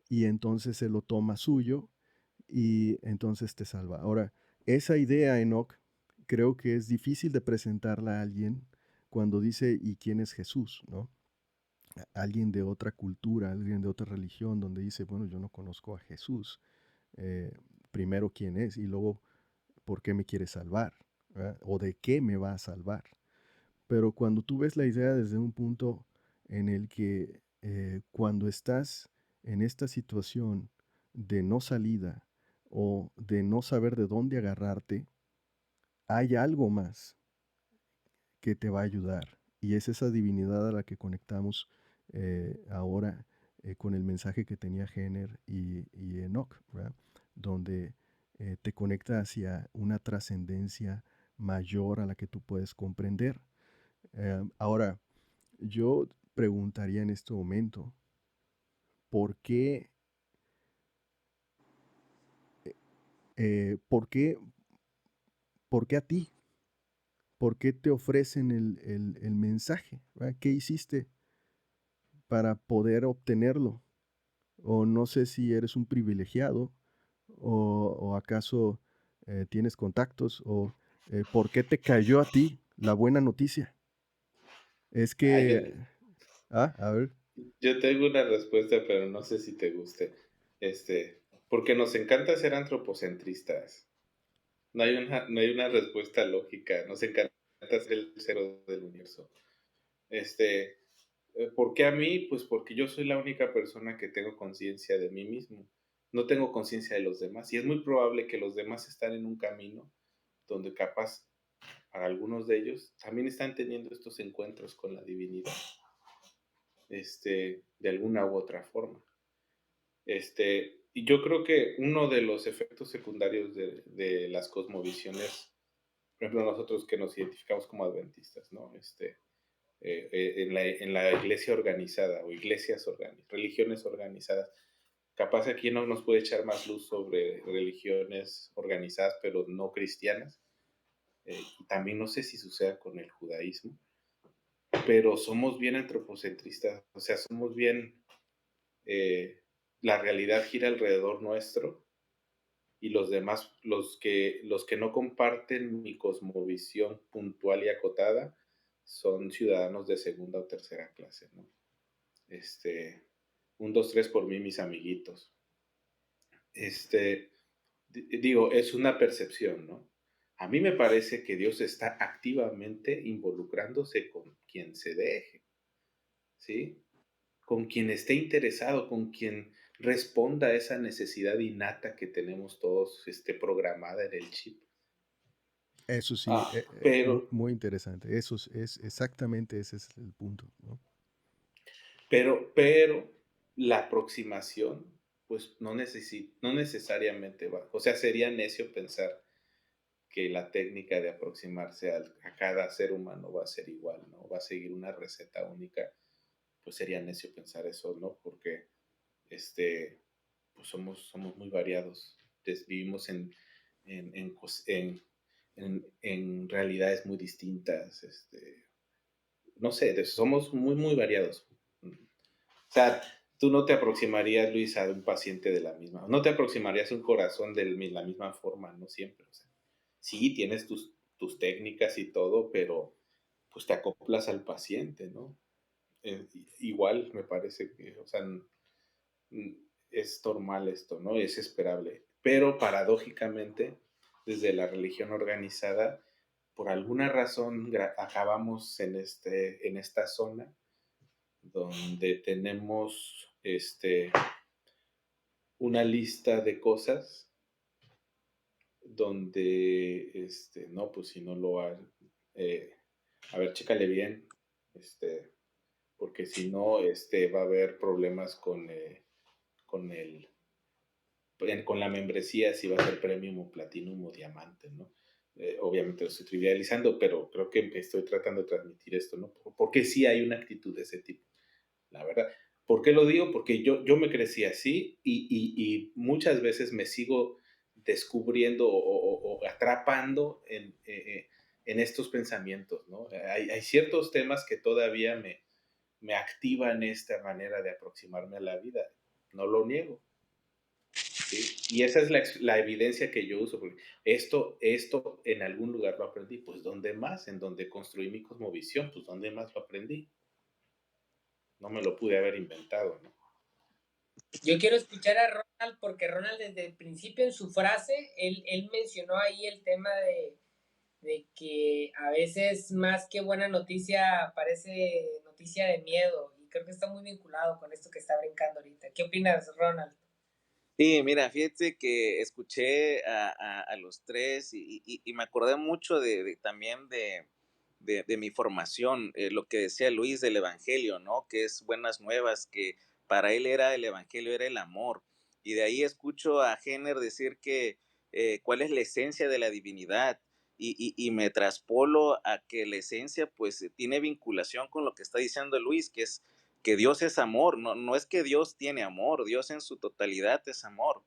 Y entonces se lo toma suyo y entonces te salva. Ahora, esa idea, Enoch, creo que es difícil de presentarla a alguien cuando dice, ¿y quién es Jesús? ¿No? Alguien de otra cultura, alguien de otra religión, donde dice, bueno, yo no conozco a Jesús. Eh, Primero, ¿quién es? Y luego, ¿por qué me quiere salvar? ¿Verdad? ¿O de qué me va a salvar? Pero cuando tú ves la idea desde un punto en el que cuando estás en esta situación de no salida o de no saber de dónde agarrarte, hay algo más que te va a ayudar. Y es esa divinidad a la que conectamos ahora con el mensaje que tenía Jenner y Enoch, ¿verdad? Donde te conecta hacia una trascendencia mayor a la que tú puedes comprender. Ahora, yo preguntaría en este momento, ¿por qué, por qué, por qué a ti? ¿Por qué te ofrecen el mensaje? ¿Verdad? ¿Qué hiciste para poder obtenerlo? O no sé si eres un privilegiado o acaso tienes contactos o ¿por qué te cayó a ti la buena noticia? Es Ah, yo, que, a ver, yo tengo una respuesta, pero no sé si te guste. Porque nos encanta ser antropocentristas. No hay una respuesta lógica. Nos encanta ser el cero del universo. ¿Por qué a mí? Pues porque yo soy la única persona que tengo conciencia de mí mismo. No tengo conciencia de los demás. Y es muy probable que los demás están en un camino donde capaz, para algunos de ellos, también están teniendo estos encuentros con la divinidad, de alguna u otra forma. Y yo creo que uno de los efectos secundarios de las cosmovisiones, por ejemplo, nosotros que nos identificamos como adventistas, ¿no? En la iglesia organizada o religiones organizadas. Capaz aquí no nos puede echar más luz sobre religiones organizadas, pero no cristianas. Y también no sé si suceda con el judaísmo, pero somos bien antropocentristas, o sea, somos bien, eh, la realidad gira alrededor nuestro y los demás, los que no comparten mi cosmovisión puntual y acotada, son ciudadanos de segunda o tercera clase, ¿no? Un, dos, tres por mí, mis amiguitos. Este, digo, es una percepción, ¿no? A mí me parece que Dios está activamente involucrándose con quien se deje, ¿sí? Con quien esté interesado, con quien responda a esa necesidad innata que tenemos todos programada en el chip. Eso sí, Ah, pero, muy interesante. Eso es exactamente ese es el punto, ¿no? pero la aproximación, pues no necesariamente va. O sea, sería necio pensar que la técnica de aproximarse a cada ser humano va a ser igual, ¿no? Va a seguir una receta única. Pues sería necio pensar eso, ¿no? Porque pues somos muy variados. Vivimos en, en, en realidades muy distintas. No sé, somos muy variados. O sea, tú no te aproximarías, Luis, a un paciente de la misma, no te aproximarías a un corazón de la misma forma, no siempre. O sea, sí, tienes tus técnicas y todo, pero pues te acoplas al paciente, ¿no? Igual me parece que, o sea, es normal esto, ¿no? Es esperable. Pero paradójicamente, desde la religión organizada, por alguna razón acabamos en esta zona donde tenemos una lista de cosas donde, no, pues si no lo hay, eh, a ver, chécale bien, porque si no, va a haber problemas con con la membresía, si va a ser premium o platinum o diamante, ¿no? Obviamente lo estoy trivializando, pero creo que estoy tratando de transmitir esto, ¿no? Porque sí hay una actitud de ese tipo, la verdad. ¿Por qué lo digo? Porque yo me crecí así y muchas veces me sigo descubriendo o atrapando en estos pensamientos, ¿no? Hay ciertos temas que todavía me activan esta manera de aproximarme a la vida, no lo niego. ¿Sí? Y esa es la evidencia que yo uso, porque esto en algún lugar lo aprendí, pues ¿dónde más? En donde construí mi cosmovisión, pues ¿dónde más lo aprendí? No me lo pude haber inventado, ¿no? Yo quiero escuchar a Ronald porque Ronald desde el principio en su frase, él mencionó ahí el tema de que a veces más que buena noticia parece noticia de miedo y creo que está muy vinculado con esto que está brincando ahorita. ¿Qué opinas, Ronald? Sí, mira, fíjate que escuché a los tres y me acordé mucho también de mi formación, lo que decía Luis del Evangelio, ¿no? Que es buenas nuevas, que para él era el Evangelio, era el amor. Y de ahí escucho a Jenner decir que cuál es la esencia de la divinidad y me traspolo a que la esencia pues tiene vinculación con lo que está diciendo Luis, que es que Dios es amor, no es que Dios tiene amor, Dios en su totalidad es amor.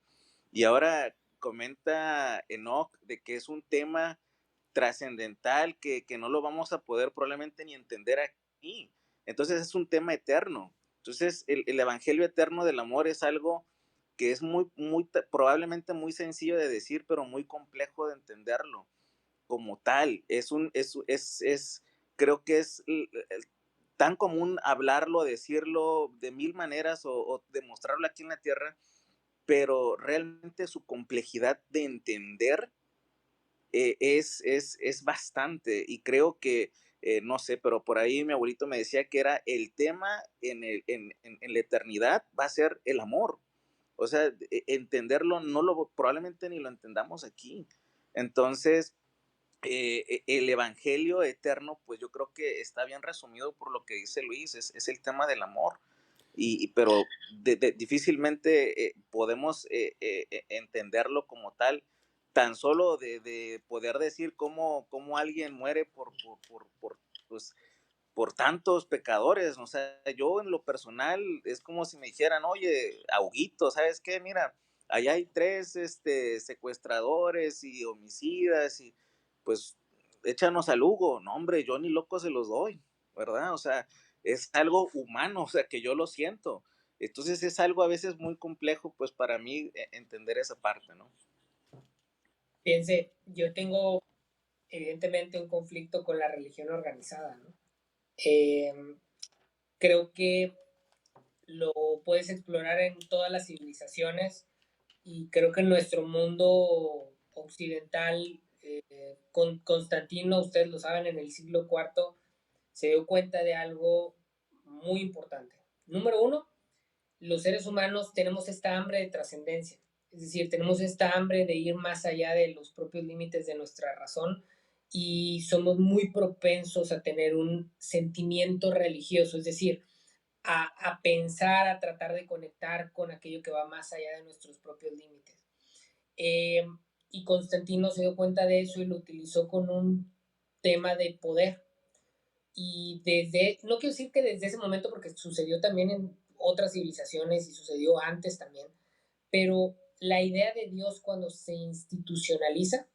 Y ahora comenta Enoch de que es un tema trascendental que no lo vamos a poder probablemente ni entender aquí. Entonces es un tema eterno. Entonces el evangelio eterno del amor es algo que es probablemente muy sencillo de decir, pero muy complejo de entenderlo como tal. Creo que es tan común hablarlo, decirlo de mil maneras o demostrarlo aquí en la tierra, pero realmente su complejidad de entender es bastante y creo que, no sé, pero por ahí mi abuelito me decía que era el tema en la eternidad va a ser el amor. O sea, entenderlo probablemente ni lo entendamos aquí. Entonces, el evangelio eterno, pues yo creo que está bien resumido por lo que dice Luis, es el tema del amor. Pero difícilmente podemos entenderlo como tal, tan solo de poder decir cómo alguien muere pues, por tantos pecadores. O sea, yo en lo personal es como si me dijeran, oye, Auguito, ¿sabes qué? Mira, allá hay tres secuestradores y homicidas y pues échanos al Hugo. No, hombre, yo ni loco se los doy, ¿verdad? O sea, es algo humano, o sea, que yo lo siento. Entonces es algo a veces muy complejo, pues para mí entender esa parte, ¿no? Fíjense, yo tengo evidentemente un conflicto con la religión organizada, ¿no? Eh, Creo que lo puedes explorar en todas las civilizaciones y creo que en nuestro mundo occidental, con Constantino, ustedes lo saben, en el siglo IV, se dio cuenta de algo muy importante. Número uno, los seres humanos tenemos esta hambre de trascendencia, es decir, tenemos esta hambre de ir más allá de los propios límites de nuestra razón y somos muy propensos a tener un sentimiento religioso, es decir, a pensar, a tratar de conectar con aquello que va más allá de nuestros propios límites. Eh, y Constantino se dio cuenta de eso y lo utilizó con un tema de poder. Y no quiero decir que desde ese momento, porque sucedió también en otras civilizaciones y sucedió antes también, pero la idea de Dios cuando se institucionaliza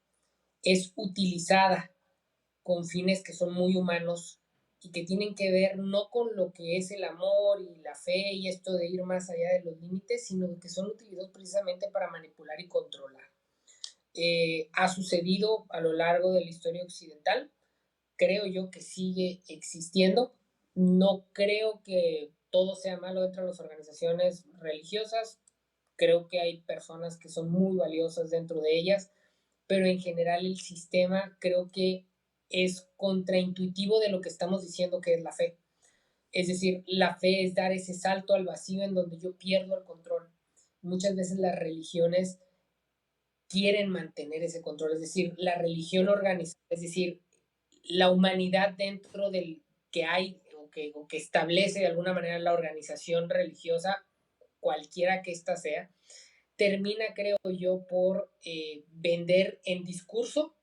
es utilizada con fines que son muy humanos y que tienen que ver no con lo que es el amor y la fe y esto de ir más allá de los límites, sino que son utilizados precisamente para manipular y controlar. Ha sucedido a lo largo de la historia occidental, creo yo que sigue existiendo. No creo que todo sea malo dentro de las organizaciones religiosas. Creo que hay personas que son muy valiosas dentro de ellas, pero en general el sistema creo que es contraintuitivo de lo que estamos diciendo que es la fe. Es decir, la fe es dar ese salto al vacío en donde yo pierdo el control. Muchas veces las religiones quieren mantener ese control, es decir, la religión organizada, es decir, la humanidad dentro del que hay o que establece de alguna manera la organización religiosa, cualquiera que ésta sea, termina, creo yo, por vender en discurso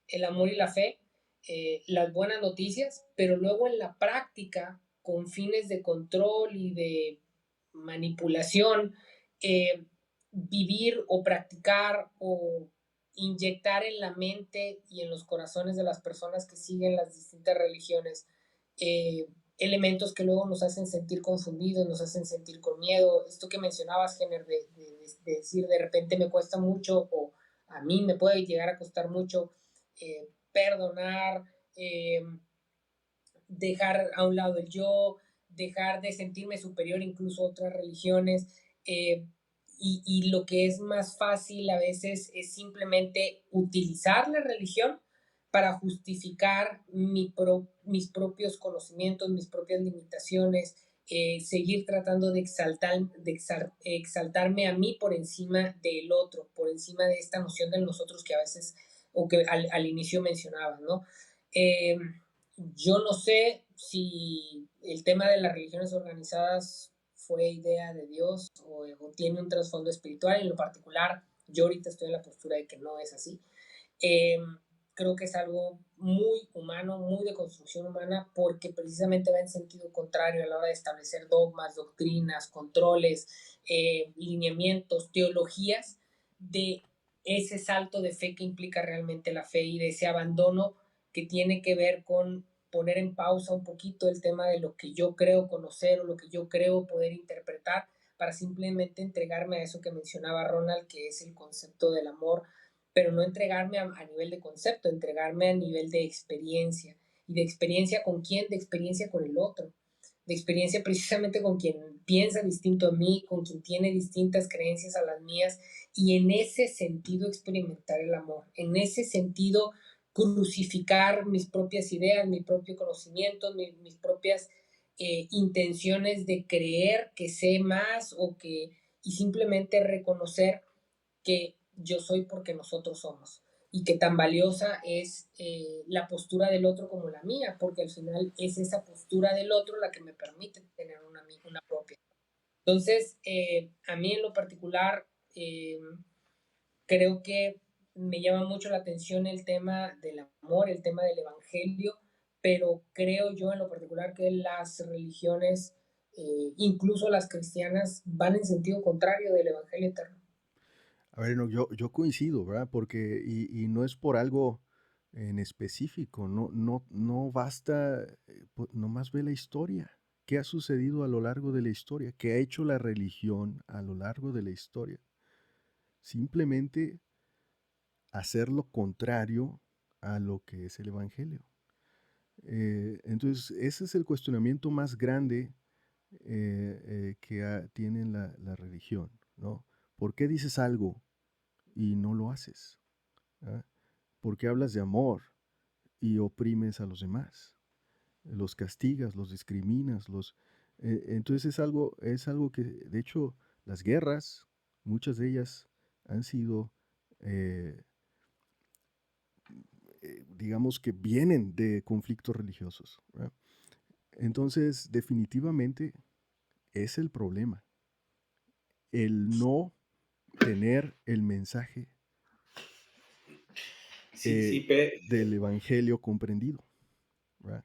el amor y la fe, las buenas noticias, pero luego en la práctica, con fines de control y de manipulación, eh, vivir o practicar o inyectar en la mente y en los corazones de las personas que siguen las distintas religiones elementos que luego nos hacen sentir confundidos, nos hacen sentir con miedo. Esto que mencionabas, Jenner, de decir de repente me cuesta mucho o a mí me puede llegar a costar mucho perdonar, dejar a un lado el yo, dejar de sentirme superior incluso a otras religiones. eh, y lo que es más fácil a veces es simplemente utilizar la religión para justificar mis propios conocimientos, mis propias limitaciones, seguir tratando exaltarme a mí por encima del otro, por encima de esta noción de nosotros que a veces, o que al inicio mencionaba, ¿no? Eh, yo no sé si el tema de las religiones organizadas fue idea de Dios o tiene un trasfondo espiritual. En lo particular, yo ahorita estoy en la postura de que no es así. Eh, Creo que es algo muy humano, muy de construcción humana, porque precisamente va en sentido contrario a la hora de establecer dogmas, doctrinas, controles, lineamientos, teologías de ese salto de fe que implica realmente la fe y de ese abandono que tiene que ver con poner en pausa un poquito el tema de lo que yo creo conocer o lo que yo creo poder interpretar para simplemente entregarme a eso que mencionaba Ronald, que es el concepto del amor, pero no entregarme a nivel de concepto, entregarme a nivel de experiencia. ¿Y de experiencia con quién? De experiencia con el otro. De experiencia precisamente con quien piensa distinto a mí, con quien tiene distintas creencias a las mías, y en ese sentido experimentar el amor, en ese sentido crucificar mis propias ideas, mi propio conocimiento, mis propias intenciones de creer que sé más y simplemente reconocer que yo soy porque nosotros somos y que tan valiosa es la postura del otro como la mía, porque al final es esa postura del otro la que me permite tener una propia. Entonces, a mí en lo particular, creo que me llama mucho la atención el tema del amor, el tema del evangelio, pero creo yo en lo particular que las religiones, incluso las cristianas, van en sentido contrario del evangelio eterno. A ver, no, yo coincido, ¿verdad? Porque, y no es por algo en específico, no basta, nomás ve la historia. ¿Qué ha sucedido a lo largo de la historia? ¿Qué ha hecho la religión a lo largo de la historia? Simplemente hacer lo contrario a lo que es el Evangelio. Entonces, ese es el cuestionamiento más grande tiene la religión, ¿no? ¿Por qué dices algo y no lo haces? ¿Ah? ¿Por qué hablas de amor y oprimes a los demás? Los castigas, los discriminas, entonces es algo que, de hecho, las guerras, muchas de ellas han sido, eh, digamos que vienen de conflictos religiosos, ¿verdad? Entonces, definitivamente es el problema, el no tener el mensaje Sí, sí, del evangelio comprendido, ¿verdad?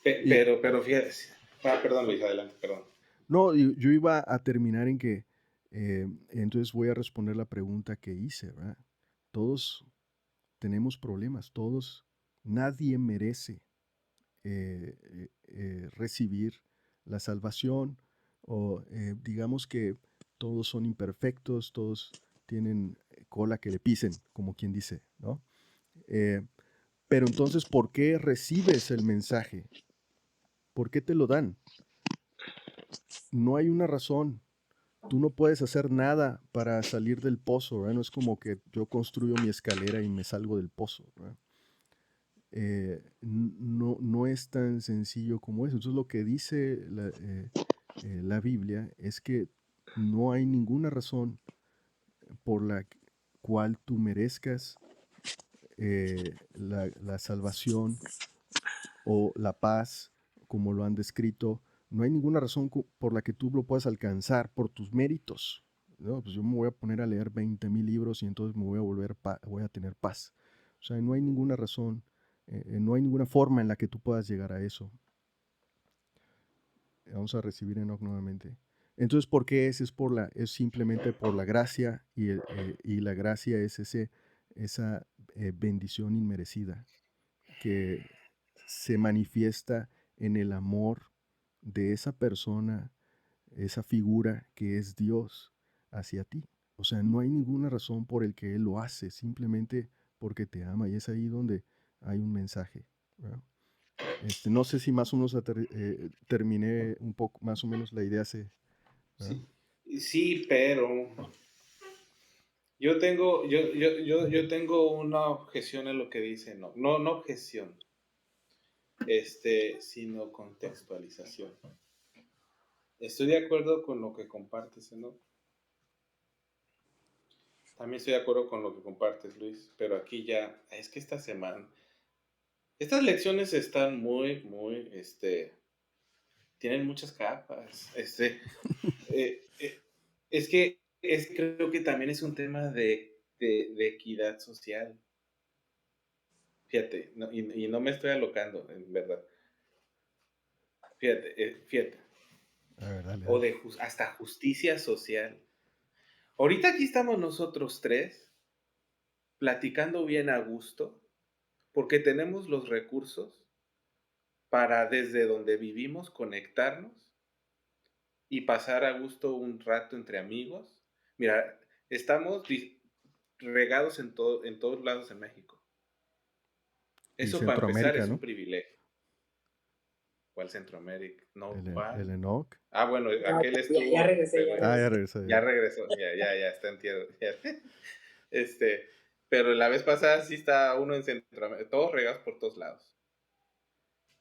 Y pero fíjate. Perdón, Luis, adelante, perdón. no, yo iba a terminar en que, entonces voy a responder la pregunta que hice, ¿verdad? Todos tenemos problemas, nadie merece recibir la salvación, o digamos que todos son imperfectos, todos tienen cola que le pisen, como quien dice, ¿no? Eh, pero entonces, ¿por qué recibes el mensaje? ¿Por qué te lo dan? No hay una razón. Tú no puedes hacer nada para salir del pozo, ¿verdad? No es como que yo construyo mi escalera y me salgo del pozo, ¿verdad? No es tan sencillo como eso. Entonces lo que dice la Biblia es que no hay ninguna razón por la cual tú merezcas la salvación o la paz, como lo han descrito. No hay ninguna razón por la que tú lo puedas alcanzar por tus méritos. No, pues yo me voy a poner a leer 20,000 libros y entonces me voy a tener paz. O sea, no hay ninguna razón, no hay ninguna forma en la que tú puedas llegar a eso. Vamos a recibir Enoch nuevamente. Entonces, ¿por qué es simplemente por la gracia, y la gracia es esa bendición inmerecida que se manifiesta en el amor de esa persona, esa figura que es Dios hacia ti. O sea, no hay ninguna razón por el que Él lo hace, simplemente porque te ama, y es ahí donde hay un mensaje, ¿verdad? No sé si más o menos terminé un poco, más o menos la idea ¿verdad? Sí, sí, pero yo tengo una objeción a lo que dice, no objeción, sino contextualización. Estoy de acuerdo con lo que compartes, ¿no? También estoy de acuerdo con lo que compartes, Luis, pero aquí ya, es que esta semana, estas lecciones están tienen muchas capas, eh, eh, creo que también es un tema de equidad social. Fíjate, y no me estoy alocando, en verdad. Fíjate. A ver, dale, O dale. de hasta justicia social. Ahorita aquí estamos nosotros tres, platicando bien a gusto, porque tenemos los recursos para desde donde vivimos conectarnos y pasar a gusto un rato entre amigos. Mira, estamos regados en todos lados en México. Y Eso para empezar Centroamérica, es ¿no? un privilegio. ¿Cuál Centroamérica? No, El ¿cuál? Enoch. Ah, bueno, Ah, aquel ya estuvo, regresé, pero ya Ah, regresé. ya regresó. ya regresó, ya está en tierra. Pero la vez pasada sí está uno en Centroamérica, todos regados por todos lados.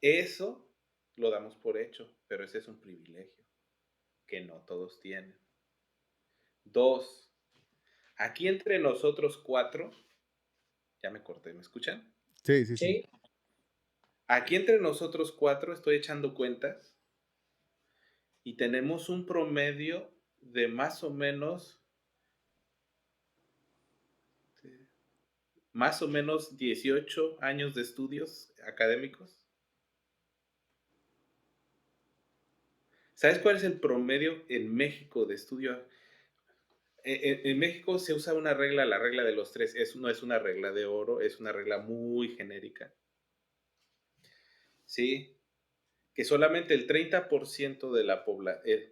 Eso lo damos por hecho, pero ese es un privilegio que no todos tienen. Dos, aquí entre nosotros cuatro, ya me corté, ¿me escuchan? Sí, sí, sí. Sí, Aquí entre nosotros cuatro estoy echando cuentas y tenemos un promedio de más o menos 18 años de estudios académicos. ¿Sabes cuál es el promedio en México de estudio? En México se usa una regla, la regla de los tres. No es una regla de oro, es una regla muy genérica. ¿Sí? Que solamente el 30% de la población,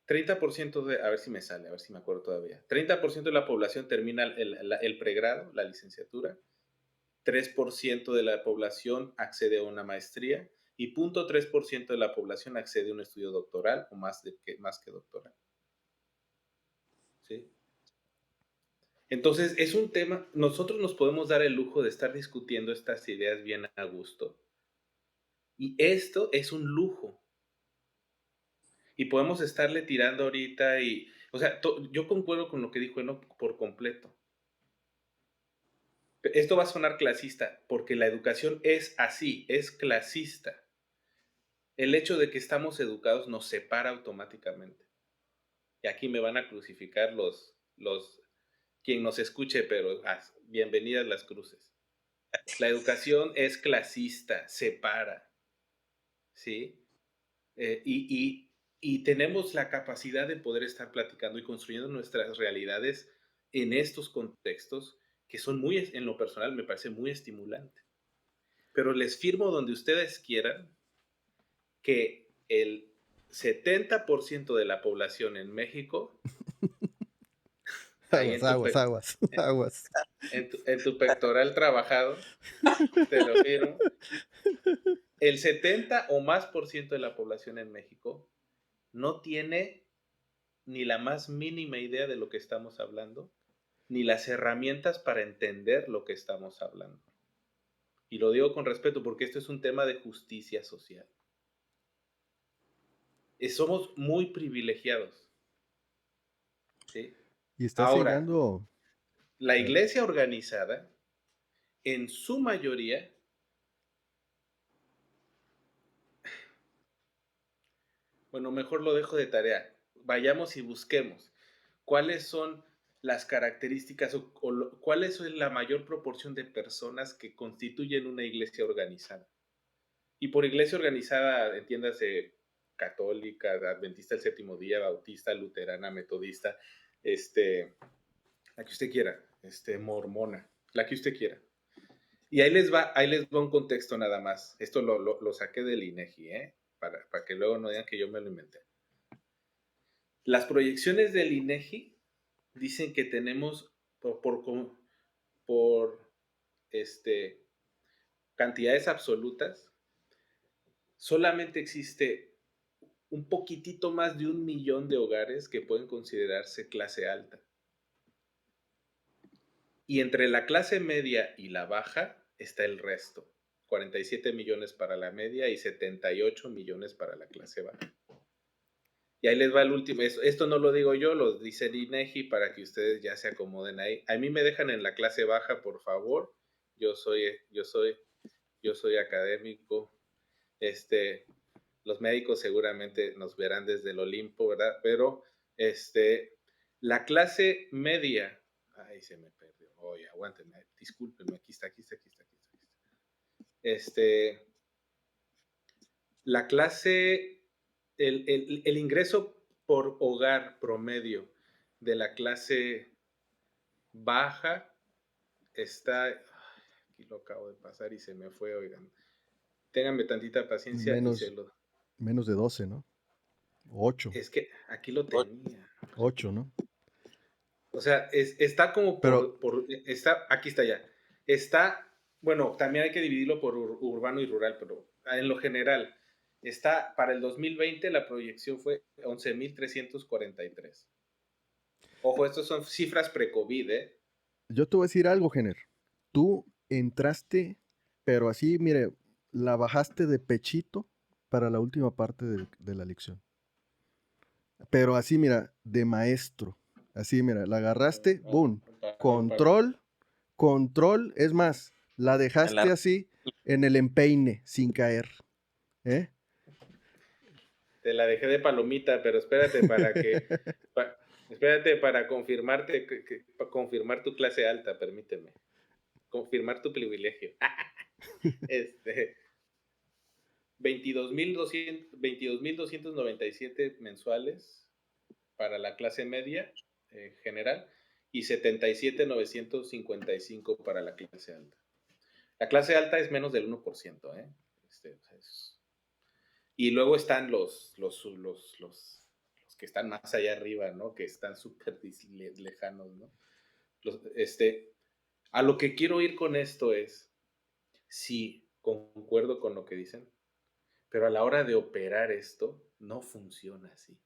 30% a ver si me sale, a ver si me acuerdo todavía. 30% de la población termina el pregrado, la licenciatura. 3% de la población accede a una maestría y 0.3% de la población accede a un estudio doctoral o más que doctoral. ¿Sí? Entonces, es un tema, nosotros nos podemos dar el lujo de estar discutiendo estas ideas bien a gusto. Y esto es un lujo. Y podemos estarle tirando ahorita y, o sea, yo concuerdo con lo que dijo Enoch por completo. Esto va a sonar clasista, porque la educación es así, es clasista. El hecho de que estamos educados nos separa automáticamente. Y aquí me van a crucificar quien nos escuche, pero bienvenidas las cruces. La educación es clasista, separa, ¿sí? Y tenemos la capacidad de poder estar platicando y construyendo nuestras realidades en estos contextos que son muy, en lo personal, me parece muy estimulante. Pero les firmo donde ustedes quieran que el 70% de la población en México, ahí Aguas. en tu pectoral trabajado, te lo firmo, el 70 o más por ciento de la población en México no tiene ni la más mínima idea de lo que estamos hablando, ni las herramientas para entender lo que estamos hablando. Y lo digo con respeto porque esto es un tema de justicia social. Somos muy privilegiados, ¿sí? Y estás Ahora, llegando. la iglesia organizada, en su mayoría, bueno, mejor lo dejo de tarea. Vayamos y busquemos cuáles son las características o cuál es la mayor proporción de personas que constituyen una iglesia organizada. Y por iglesia organizada, entiéndase, católica, adventista del séptimo día, bautista, luterana, metodista, la que usted quiera, mormona, la que usted quiera. Y ahí les va un contexto nada más. Esto lo saqué del INEGI, para que luego no digan que yo me lo inventé. Las proyecciones del INEGI dicen que tenemos por cantidades absolutas, solamente existe un poquitito más de 1 millón de hogares que pueden considerarse clase alta. Y entre la clase media y la baja está el resto. 47 millones para la media y 78 millones para la clase baja. Y ahí les va el último. Esto no lo digo yo, lo dice el INEGI para que ustedes ya se acomoden ahí. A mí me dejan en la clase baja, por favor. Yo soy académico. Los médicos seguramente nos verán desde el Olimpo, ¿verdad? Pero la clase media, ay, se me perdió. Oye, aguántenme, discúlpenme, aquí está. La clase, el ingreso por hogar promedio de la clase baja está, aquí lo acabo de pasar y se me fue, oigan. Ténganme tantita paciencia y se lo... Menos de 12, ¿no? 8. Es que aquí lo tenía. 8, ¿no? O sea, está como Pero aquí está ya. Está, bueno, también hay que dividirlo por urbano y rural, pero en lo general, está para el 2020 la proyección fue 11,343. Ojo, estas son cifras pre-COVID, ¿eh? yo te voy a decir algo, Jenner. Tú entraste, pero así, mire, la bajaste de pechito para la última parte de la lección. Pero así, mira, de maestro. Así, mira, la agarraste, boom. Control, es más, la dejaste así en el empeine, sin caer. ¿Eh? Te la dejé de palomita, pero espérate para confirmar tu clase alta, permíteme. Confirmar tu privilegio. 22,297 mensuales para la clase media general y 77,955 para la clase alta. La clase alta es menos del 1%, ¿eh? Y luego están los que están más allá arriba, ¿no? Que están súper lejanos, ¿no? A lo que quiero ir con esto es, sí, concuerdo con lo que dicen, pero a la hora de operar esto, no funciona así.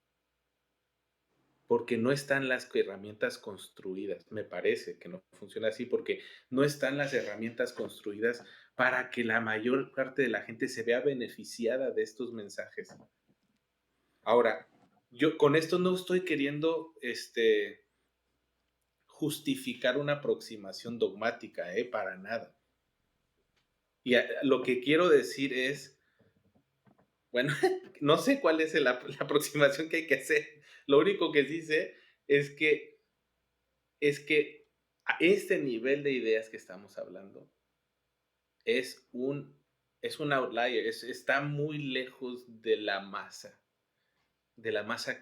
porque no están las herramientas construidas. Me parece que no funciona así porque no están las herramientas construidas para que la mayor parte de la gente se vea beneficiada de estos mensajes. Ahora, yo con esto no estoy queriendo justificar una aproximación dogmática, para nada. Y lo que quiero decir es, bueno, no sé cuál es la aproximación que hay que hacer. Lo único que sí sé es que a este nivel de ideas que estamos hablando es un outlier, está muy lejos de la masa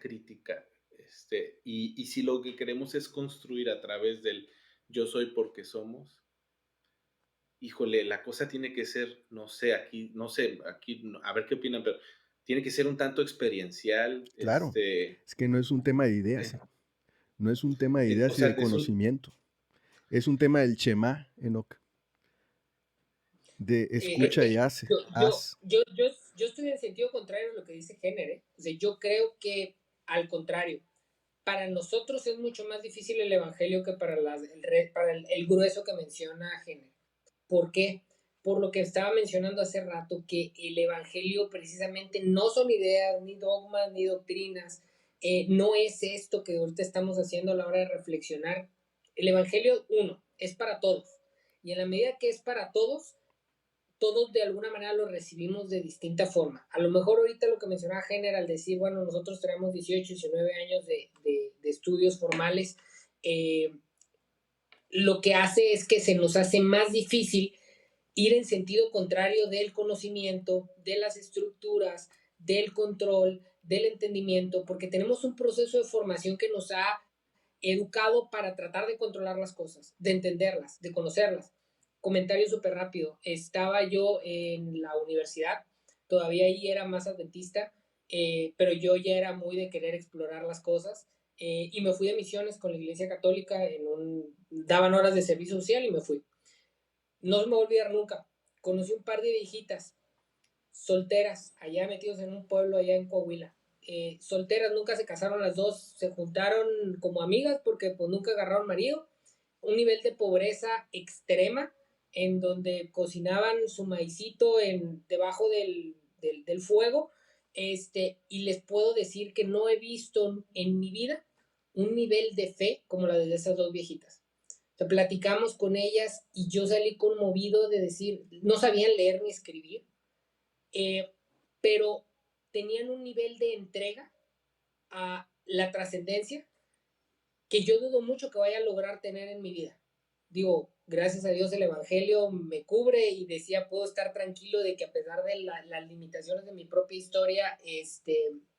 crítica. Y si lo que queremos es construir a través del yo soy porque somos, híjole, la cosa tiene que ser, no sé, aquí, a ver qué opinan, pero tiene que ser un tanto experiencial, Claro, es que no es un tema de ideas, eh, no es un tema de o ideas y sea, de conocimiento, es un tema del Shema, Enoch, de escucha y Yo, yo, haz. yo, yo, yo estoy en sentido contrario a lo que dice Jenner, ¿eh? O sea, yo creo que al contrario, para nosotros es mucho más difícil el evangelio que para, para el grueso que menciona Jenner. ¿Por qué? Por lo que estaba mencionando hace rato, que el evangelio precisamente no son ideas, ni dogmas, ni doctrinas, no es esto que ahorita estamos haciendo a la hora de reflexionar. El evangelio, uno, es para todos. Y en la medida que es para todos, todos de alguna manera lo recibimos de distinta forma. A lo mejor ahorita lo que mencionaba General, decir, bueno, nosotros tenemos 18, 19 años de estudios formales, lo que hace es que se nos hace más difícil ir en sentido contrario del conocimiento, de las estructuras, del control, del entendimiento, porque tenemos un proceso de formación que nos ha educado para tratar de controlar las cosas, de entenderlas, de conocerlas. Comentario súper rápido. Estaba yo en la universidad, todavía ahí era más adventista, pero yo ya era muy de querer explorar las cosas, y me fui de misiones con la Iglesia Católica, daban horas de servicio social y me fui. No se me va a olvidar nunca. Conocí un par de viejitas solteras, allá metidos en un pueblo allá en Coahuila. Solteras, nunca se casaron las dos, se juntaron como amigas porque pues nunca agarraron marido. Un nivel de pobreza extrema en donde cocinaban su maicito debajo del fuego. Y les puedo decir que no he visto en mi vida un nivel de fe como la de esas dos viejitas. O sea, platicamos con ellas y yo salí conmovido de decir, no sabían leer ni escribir, eh, pero tenían un nivel de entrega a la trascendencia que yo dudo mucho que vaya a lograr tener en mi vida. Digo, gracias a Dios el Evangelio me cubre y decía, puedo estar tranquilo de que a pesar de las limitaciones de mi propia historia,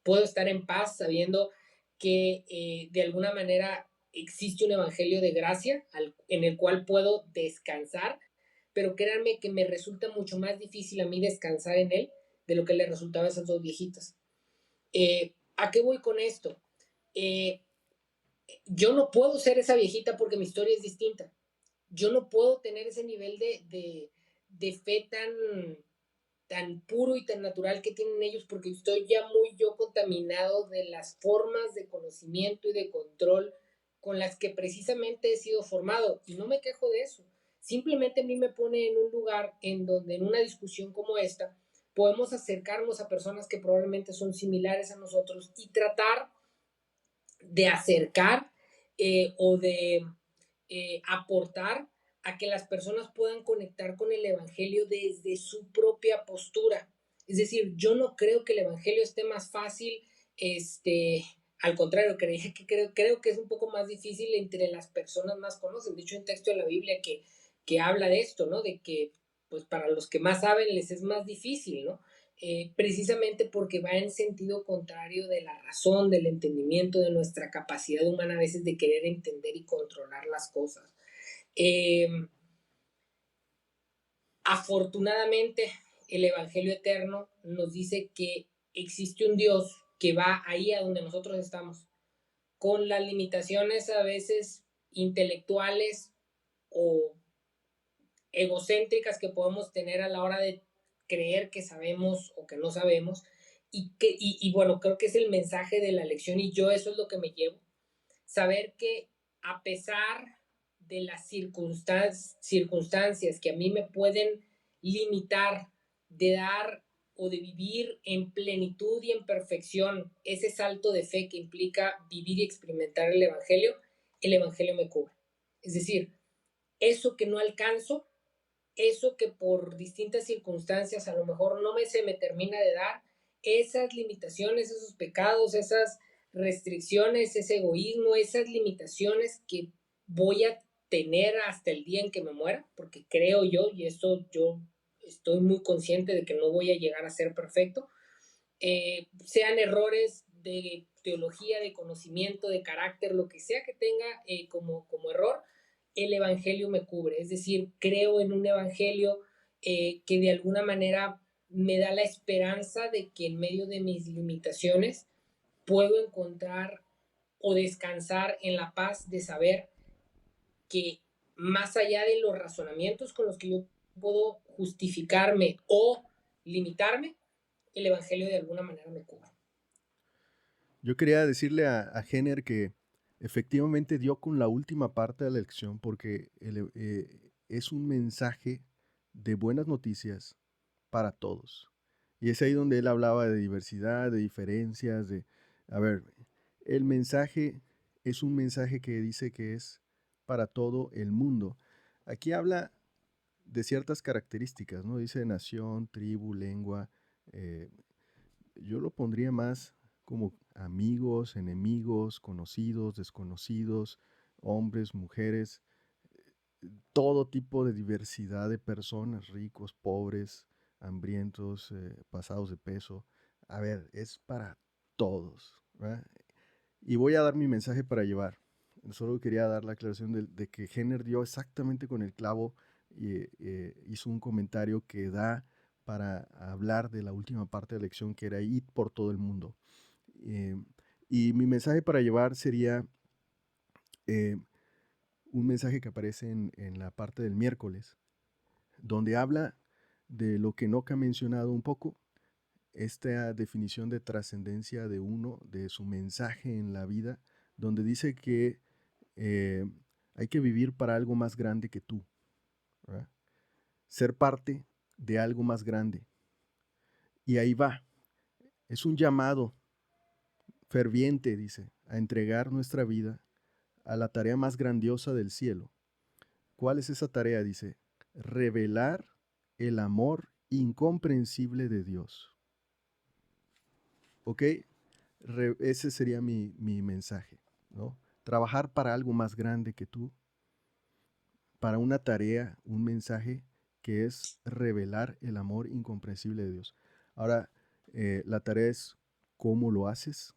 puedo estar en paz sabiendo que de alguna manera existe un Evangelio de gracia en el cual puedo descansar, pero créanme que me resulta mucho más difícil a mí descansar en él de lo que le resultaba a esas dos viejitas. ¿A qué voy con esto? Yo no puedo ser esa viejita porque mi historia es distinta. Yo no puedo tener ese nivel de fe tan puro y tan natural que tienen ellos porque estoy ya muy yo contaminado de las formas de conocimiento y de control con las que precisamente he sido formado. Y no me quejo de eso. Simplemente a mí me pone en un lugar en donde en una discusión como esta podemos acercarnos a personas que probablemente son similares a nosotros y tratar de acercar o de aportar a que las personas puedan conectar con el Evangelio desde su propia postura. Es decir, yo no creo que el Evangelio esté más fácil, al contrario, creo que es un poco más difícil entre las personas más conocen. De hecho, hay un texto de la Biblia que habla de esto, ¿no? De que pues para los que más saben les es más difícil, ¿no? Precisamente porque va en sentido contrario de la razón, del entendimiento, de nuestra capacidad humana a veces de querer entender y controlar las cosas. Eh, Afortunadamente, el Evangelio Eterno nos dice que existe un Dios que va ahí a donde nosotros estamos, con las limitaciones a veces intelectuales o egocéntricas que podemos tener a la hora de creer que sabemos o que no sabemos. Y bueno, creo que es el mensaje de la lección y yo eso es lo que me llevo. saber que a pesar de las circunstancias que a mí me pueden limitar de dar o de vivir en plenitud y en perfección ese salto de fe que implica vivir y experimentar el Evangelio me cubre. Es decir, eso que no alcanzo, eso que por distintas circunstancias a lo mejor se me termina de dar, esas limitaciones, esos pecados, esas restricciones, ese egoísmo, esas limitaciones que voy a tener hasta el día en que me muera, porque creo yo, y esto yo estoy muy consciente de que no voy a llegar a ser perfecto, sean errores de teología, de conocimiento, de carácter, lo que sea que tenga como error, el Evangelio me cubre. Es decir, creo en un Evangelio que de alguna manera me da la esperanza de que en medio de mis limitaciones puedo encontrar o descansar en la paz de saber que más allá de los razonamientos con los que yo puedo justificarme o limitarme, el Evangelio de alguna manera me cubre. Yo quería decirle a Jenner que efectivamente dio con la última parte de la lección porque es un mensaje de buenas noticias para todos. Y es ahí donde él hablaba de diversidad, de diferencias, a ver, el mensaje es un mensaje que dice que es para todo el mundo. Aquí habla de ciertas características, ¿no? Dice nación, tribu, lengua. eh, yo lo pondría más como amigos, enemigos, conocidos, desconocidos, hombres, mujeres, todo tipo de diversidad de personas, ricos, pobres, hambrientos, pasados de peso. A ver, es para todos, ¿verdad? Y voy a dar mi mensaje para llevar. Solo quería dar la aclaración de que Jenner dio exactamente con el clavo y hizo un comentario que da para hablar de la última parte de la lección, que era ir por todo el mundo. Eh, y mi mensaje para llevar sería eh, un mensaje que aparece en la parte del miércoles, donde habla de lo que Enoch ha mencionado un poco, esta definición de trascendencia de uno, de su mensaje en la vida, donde dice que eh, hay que vivir para algo más grande que tú, ¿verdad? Ser parte de algo más grande. Y ahí va, es un llamado ferviente, dice, a entregar nuestra vida a la tarea más grandiosa del cielo. ¿Cuál es esa tarea? Dice, revelar el amor incomprensible de Dios. ¿Ok? Ese sería mi mensaje, ¿no? Trabajar para algo más grande que tú, para una tarea, un mensaje que es revelar el amor incomprensible de Dios. Ahora, la tarea es cómo lo haces,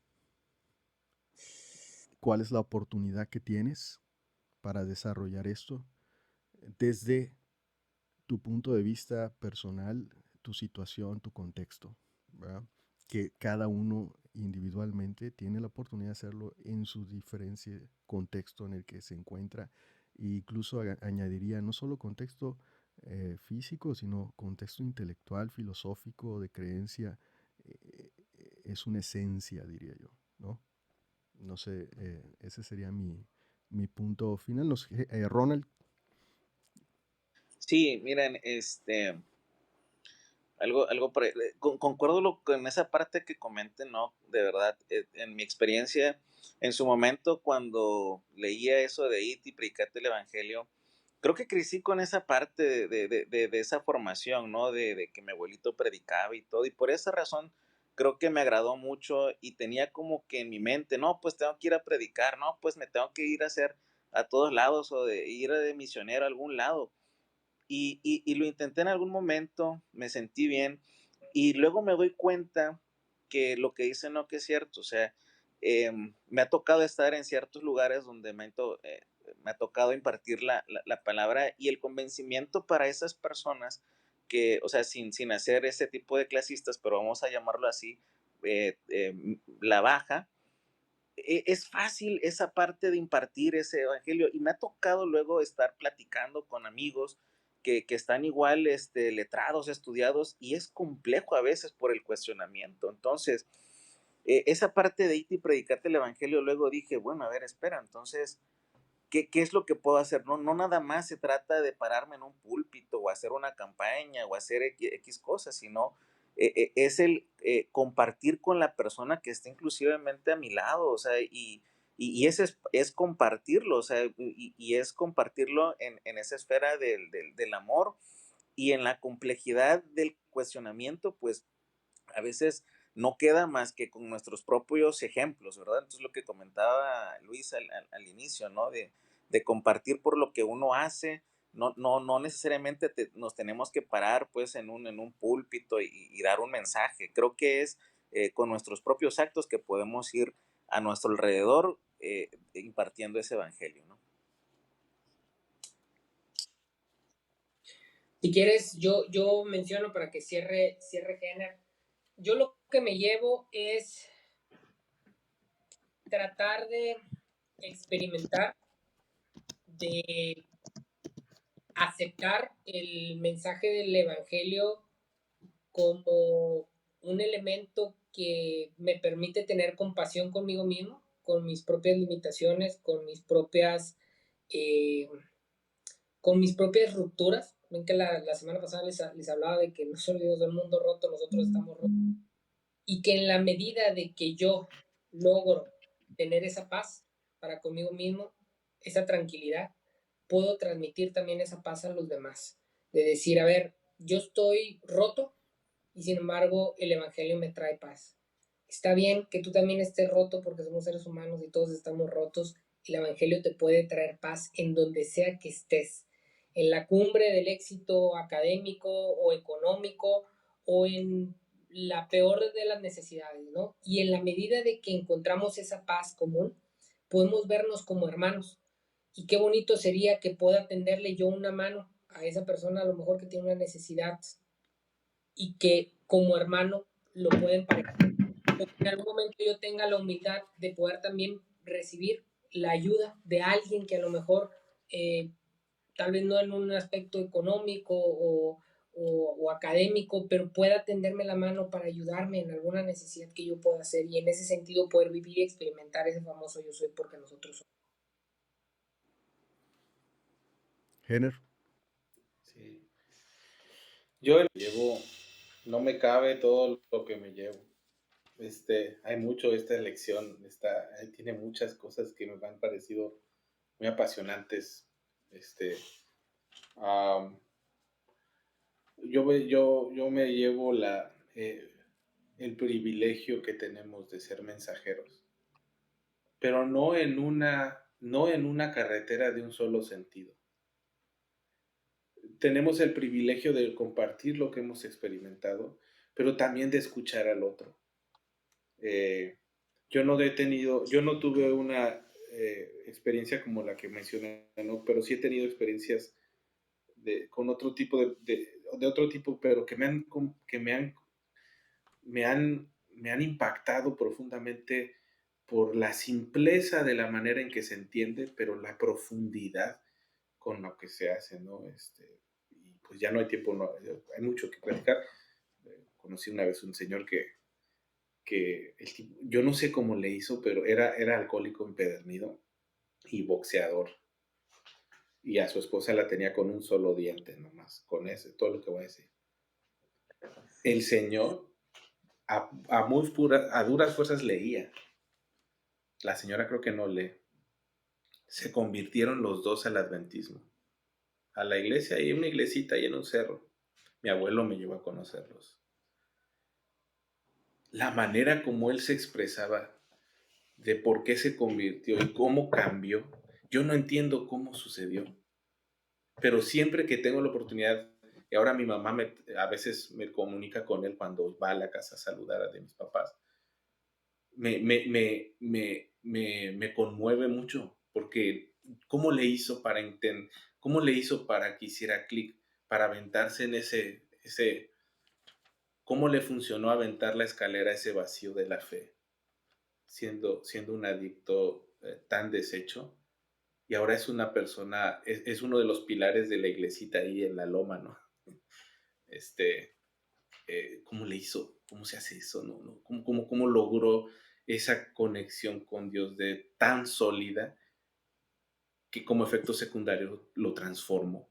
cuál es la oportunidad que tienes para desarrollar esto desde tu punto de vista personal, tu situación, tu contexto, ¿verdad? Que cada uno individualmente tiene la oportunidad de hacerlo en su diferente contexto en el que se encuentra. E incluso añadiría no solo contexto físico, sino contexto intelectual, filosófico, de creencia. Es una esencia, diría yo, ¿no? No sé, ese sería mi punto final. No sé, Ronald. Sí, miren, concuerdo con esa parte que comenten, ¿no? De verdad, en mi experiencia, en su momento, cuando leía eso de IT y predicate el Evangelio, creo que crecí con esa parte de esa formación, ¿no? De que mi abuelito predicaba y todo, y por esa razón creo que me agradó mucho y tenía como que en mi mente, no, pues tengo que ir a predicar, no, pues me tengo que ir a hacer a todos lados o de ir de misionero a algún lado. Y lo intenté en algún momento, me sentí bien y luego me doy cuenta que lo que dice no que es cierto, o sea, me ha tocado estar en ciertos lugares donde me ha tocado impartir la palabra y el convencimiento para esas personas que, o sea, sin hacer ese tipo de clasistas, pero vamos a llamarlo así, la baja, es fácil esa parte de impartir ese evangelio y me ha tocado luego estar platicando con amigos que están igual letrados, estudiados y es complejo a veces por el cuestionamiento. Entonces, esa parte de irte y predicarte el evangelio, luego dije, bueno, a ver, espera, entonces, ¿qué es lo que puedo hacer? No, no nada más se trata de pararme en un púlpito o hacer una campaña o hacer X cosas, sino es el compartir con la persona que está inclusivemente a mi lado, o sea, y ese es compartirlo, o sea, y es compartirlo en esa esfera del amor y en la complejidad del cuestionamiento, pues a veces no queda más que con nuestros propios ejemplos, ¿verdad? Entonces lo que comentaba Luis al inicio, ¿no? De compartir por lo que uno hace, no necesariamente nos tenemos que parar pues en un púlpito y dar un mensaje. Creo que es con nuestros propios actos que podemos ir a nuestro alrededor impartiendo ese evangelio, ¿no? Si quieres, yo menciono para que cierre Jenner. Yo lo que me llevo es tratar de experimentar, de aceptar el mensaje del Evangelio como un elemento que me permite tener compasión conmigo mismo, con mis propias limitaciones, eh, con mis propias rupturas. Ven que la semana pasada les hablaba de que no solo Dios del mundo roto, nosotros estamos rotos. Y que en la medida de que yo logro tener esa paz para conmigo mismo, esa tranquilidad, puedo transmitir también esa paz a los demás. De decir, a ver, yo estoy roto y sin embargo el Evangelio me trae paz. Está bien que tú también estés roto porque somos seres humanos y todos estamos rotos. El Evangelio te puede traer paz en donde sea que estés. En la cumbre del éxito académico o económico o en la peor de las necesidades, ¿no? Y en la medida de que encontramos esa paz común, podemos vernos como hermanos. Y qué bonito sería que pueda tenderle yo una mano a esa persona a lo mejor que tiene una necesidad y que como hermano lo pueden parecer. O que en algún momento yo tenga la humildad de poder también recibir la ayuda de alguien que a lo mejor, tal vez no en un aspecto económico o académico, pero pueda tenderme la mano para ayudarme en alguna necesidad que yo pueda hacer y en ese sentido poder vivir y experimentar ese famoso yo soy porque nosotros somos. Jenner. Sí. Yo llevo, no me cabe todo lo que me llevo. Hay mucho esta elección, tiene muchas cosas que me han parecido muy apasionantes. Um, yo me llevo el privilegio que tenemos de ser mensajeros, pero no en una carretera de un solo sentido. Tenemos el privilegio de compartir lo que hemos experimentado, pero también de escuchar al otro. Yo no tuve una experiencia como la que mencioné, ¿no? Pero sí he tenido experiencias con otro tipo de otro tipo, pero que me han impactado profundamente por la simpleza de la manera en que se entiende, pero la profundidad con lo que se hace, ¿no? Y pues ya no hay tiempo, no, hay mucho que platicar. Conocí una vez un señor que yo no sé cómo le hizo, pero era alcohólico empedernido y boxeador. Y a su esposa la tenía con un solo diente nomás, con ese, todo lo que voy a decir. El señor a duras fuerzas leía. La señora creo que no lee. Se convirtieron los dos al adventismo. A la iglesia, hay una iglesita ahí en un cerro. Mi abuelo me llevó a conocerlos. La manera como él se expresaba de por qué se convirtió y cómo cambió, yo no entiendo cómo sucedió. Pero siempre que tengo la oportunidad, y ahora mi mamá a veces me comunica con él cuando va a la casa a saludar a de mis papás, me conmueve mucho, porque cómo le hizo para que hiciera clic, para aventarse en cómo le funcionó aventar la escalera a ese vacío de la fe, siendo un adicto tan deshecho, y ahora es una persona, es uno de los pilares de la iglesita ahí en la loma, ¿no? Este, ¿cómo le hizo? ¿Cómo se hace eso? ¿Cómo logró esa conexión con Dios de tan sólida que como efecto secundario lo transformó?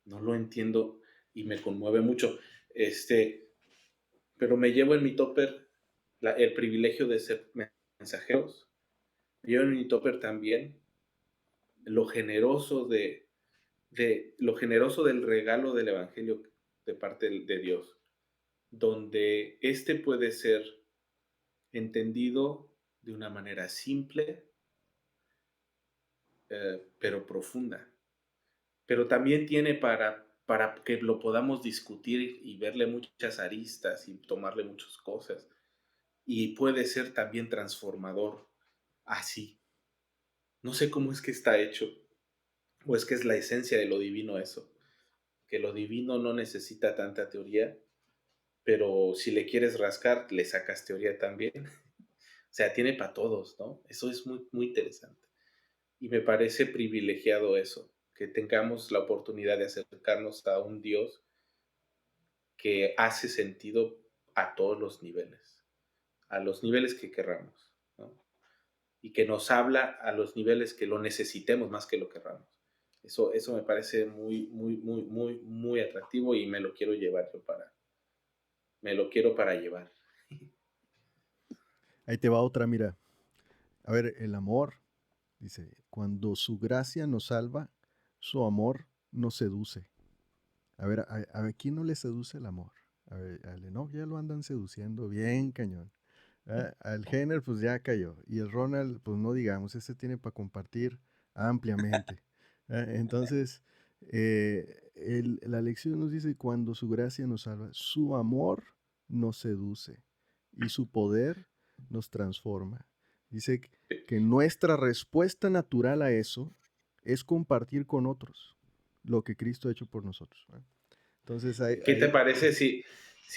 No lo entiendo y me conmueve mucho. Pero me llevo en mi topper el privilegio de ser mensajeros. Me llevo en mi topper también lo generoso lo generoso del regalo del Evangelio de parte de Dios, donde puede ser entendido de una manera simple, pero profunda. Pero también tiene para que lo podamos discutir y verle muchas aristas y tomarle muchas cosas. Y puede ser también transformador así. No sé cómo es que está hecho, o es que es la esencia de lo divino eso, que lo divino no necesita tanta teoría, pero si le quieres rascar, le sacas teoría también. O sea, tiene para todos, ¿no? Eso es muy, muy interesante. Y me parece privilegiado eso, que tengamos la oportunidad de acercarnos a un Dios que hace sentido a todos los niveles, a los niveles que querramos, ¿no? Y que nos habla a los niveles que lo necesitemos más que lo querramos. Eso me parece muy, muy, muy, muy, muy atractivo y me lo quiero llevar me lo quiero para llevar. Ahí te va otra, mira. A ver, el amor, dice, cuando su gracia nos salva, su amor nos seduce. A ver, ¿quién no le seduce el amor? A ver, al Enoch ya lo andan seduciendo bien cañón. Al Jenner pues ya cayó. Y el Ronald, pues no digamos, ese tiene para compartir ampliamente. Entonces, la lección nos dice, cuando su gracia nos salva, su amor nos seduce y su poder nos transforma. Dice que nuestra respuesta natural a eso es compartir con otros lo que Cristo ha hecho por nosotros. Entonces, ¿Qué te parece si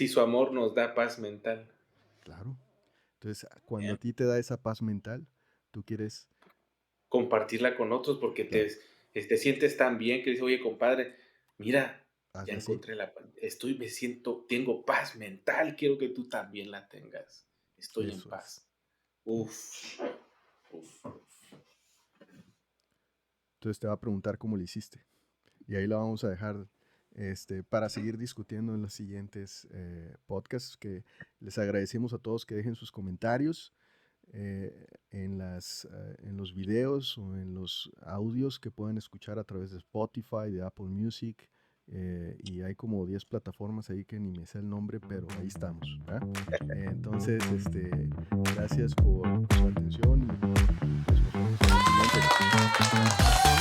su amor nos da paz mental? Claro. Entonces, cuando a ti te da esa paz mental, tú quieres compartirla con otros porque claro, te sientes tan bien que dices, oye, compadre, mira, ya hazla así. encontré tengo paz mental, quiero que tú también la tengas. Estoy en Eso es. paz. Uf. Entonces te va a preguntar cómo lo hiciste. Y ahí la vamos a dejar para seguir discutiendo en los siguientes podcasts, que les agradecemos a todos que dejen sus comentarios en los videos o en los audios que pueden escuchar a través de Spotify, de Apple Music, y hay como 10 plataformas ahí que ni me sé el nombre, pero ahí estamos. Entonces, gracias por su atención y nos vemos en el siguiente.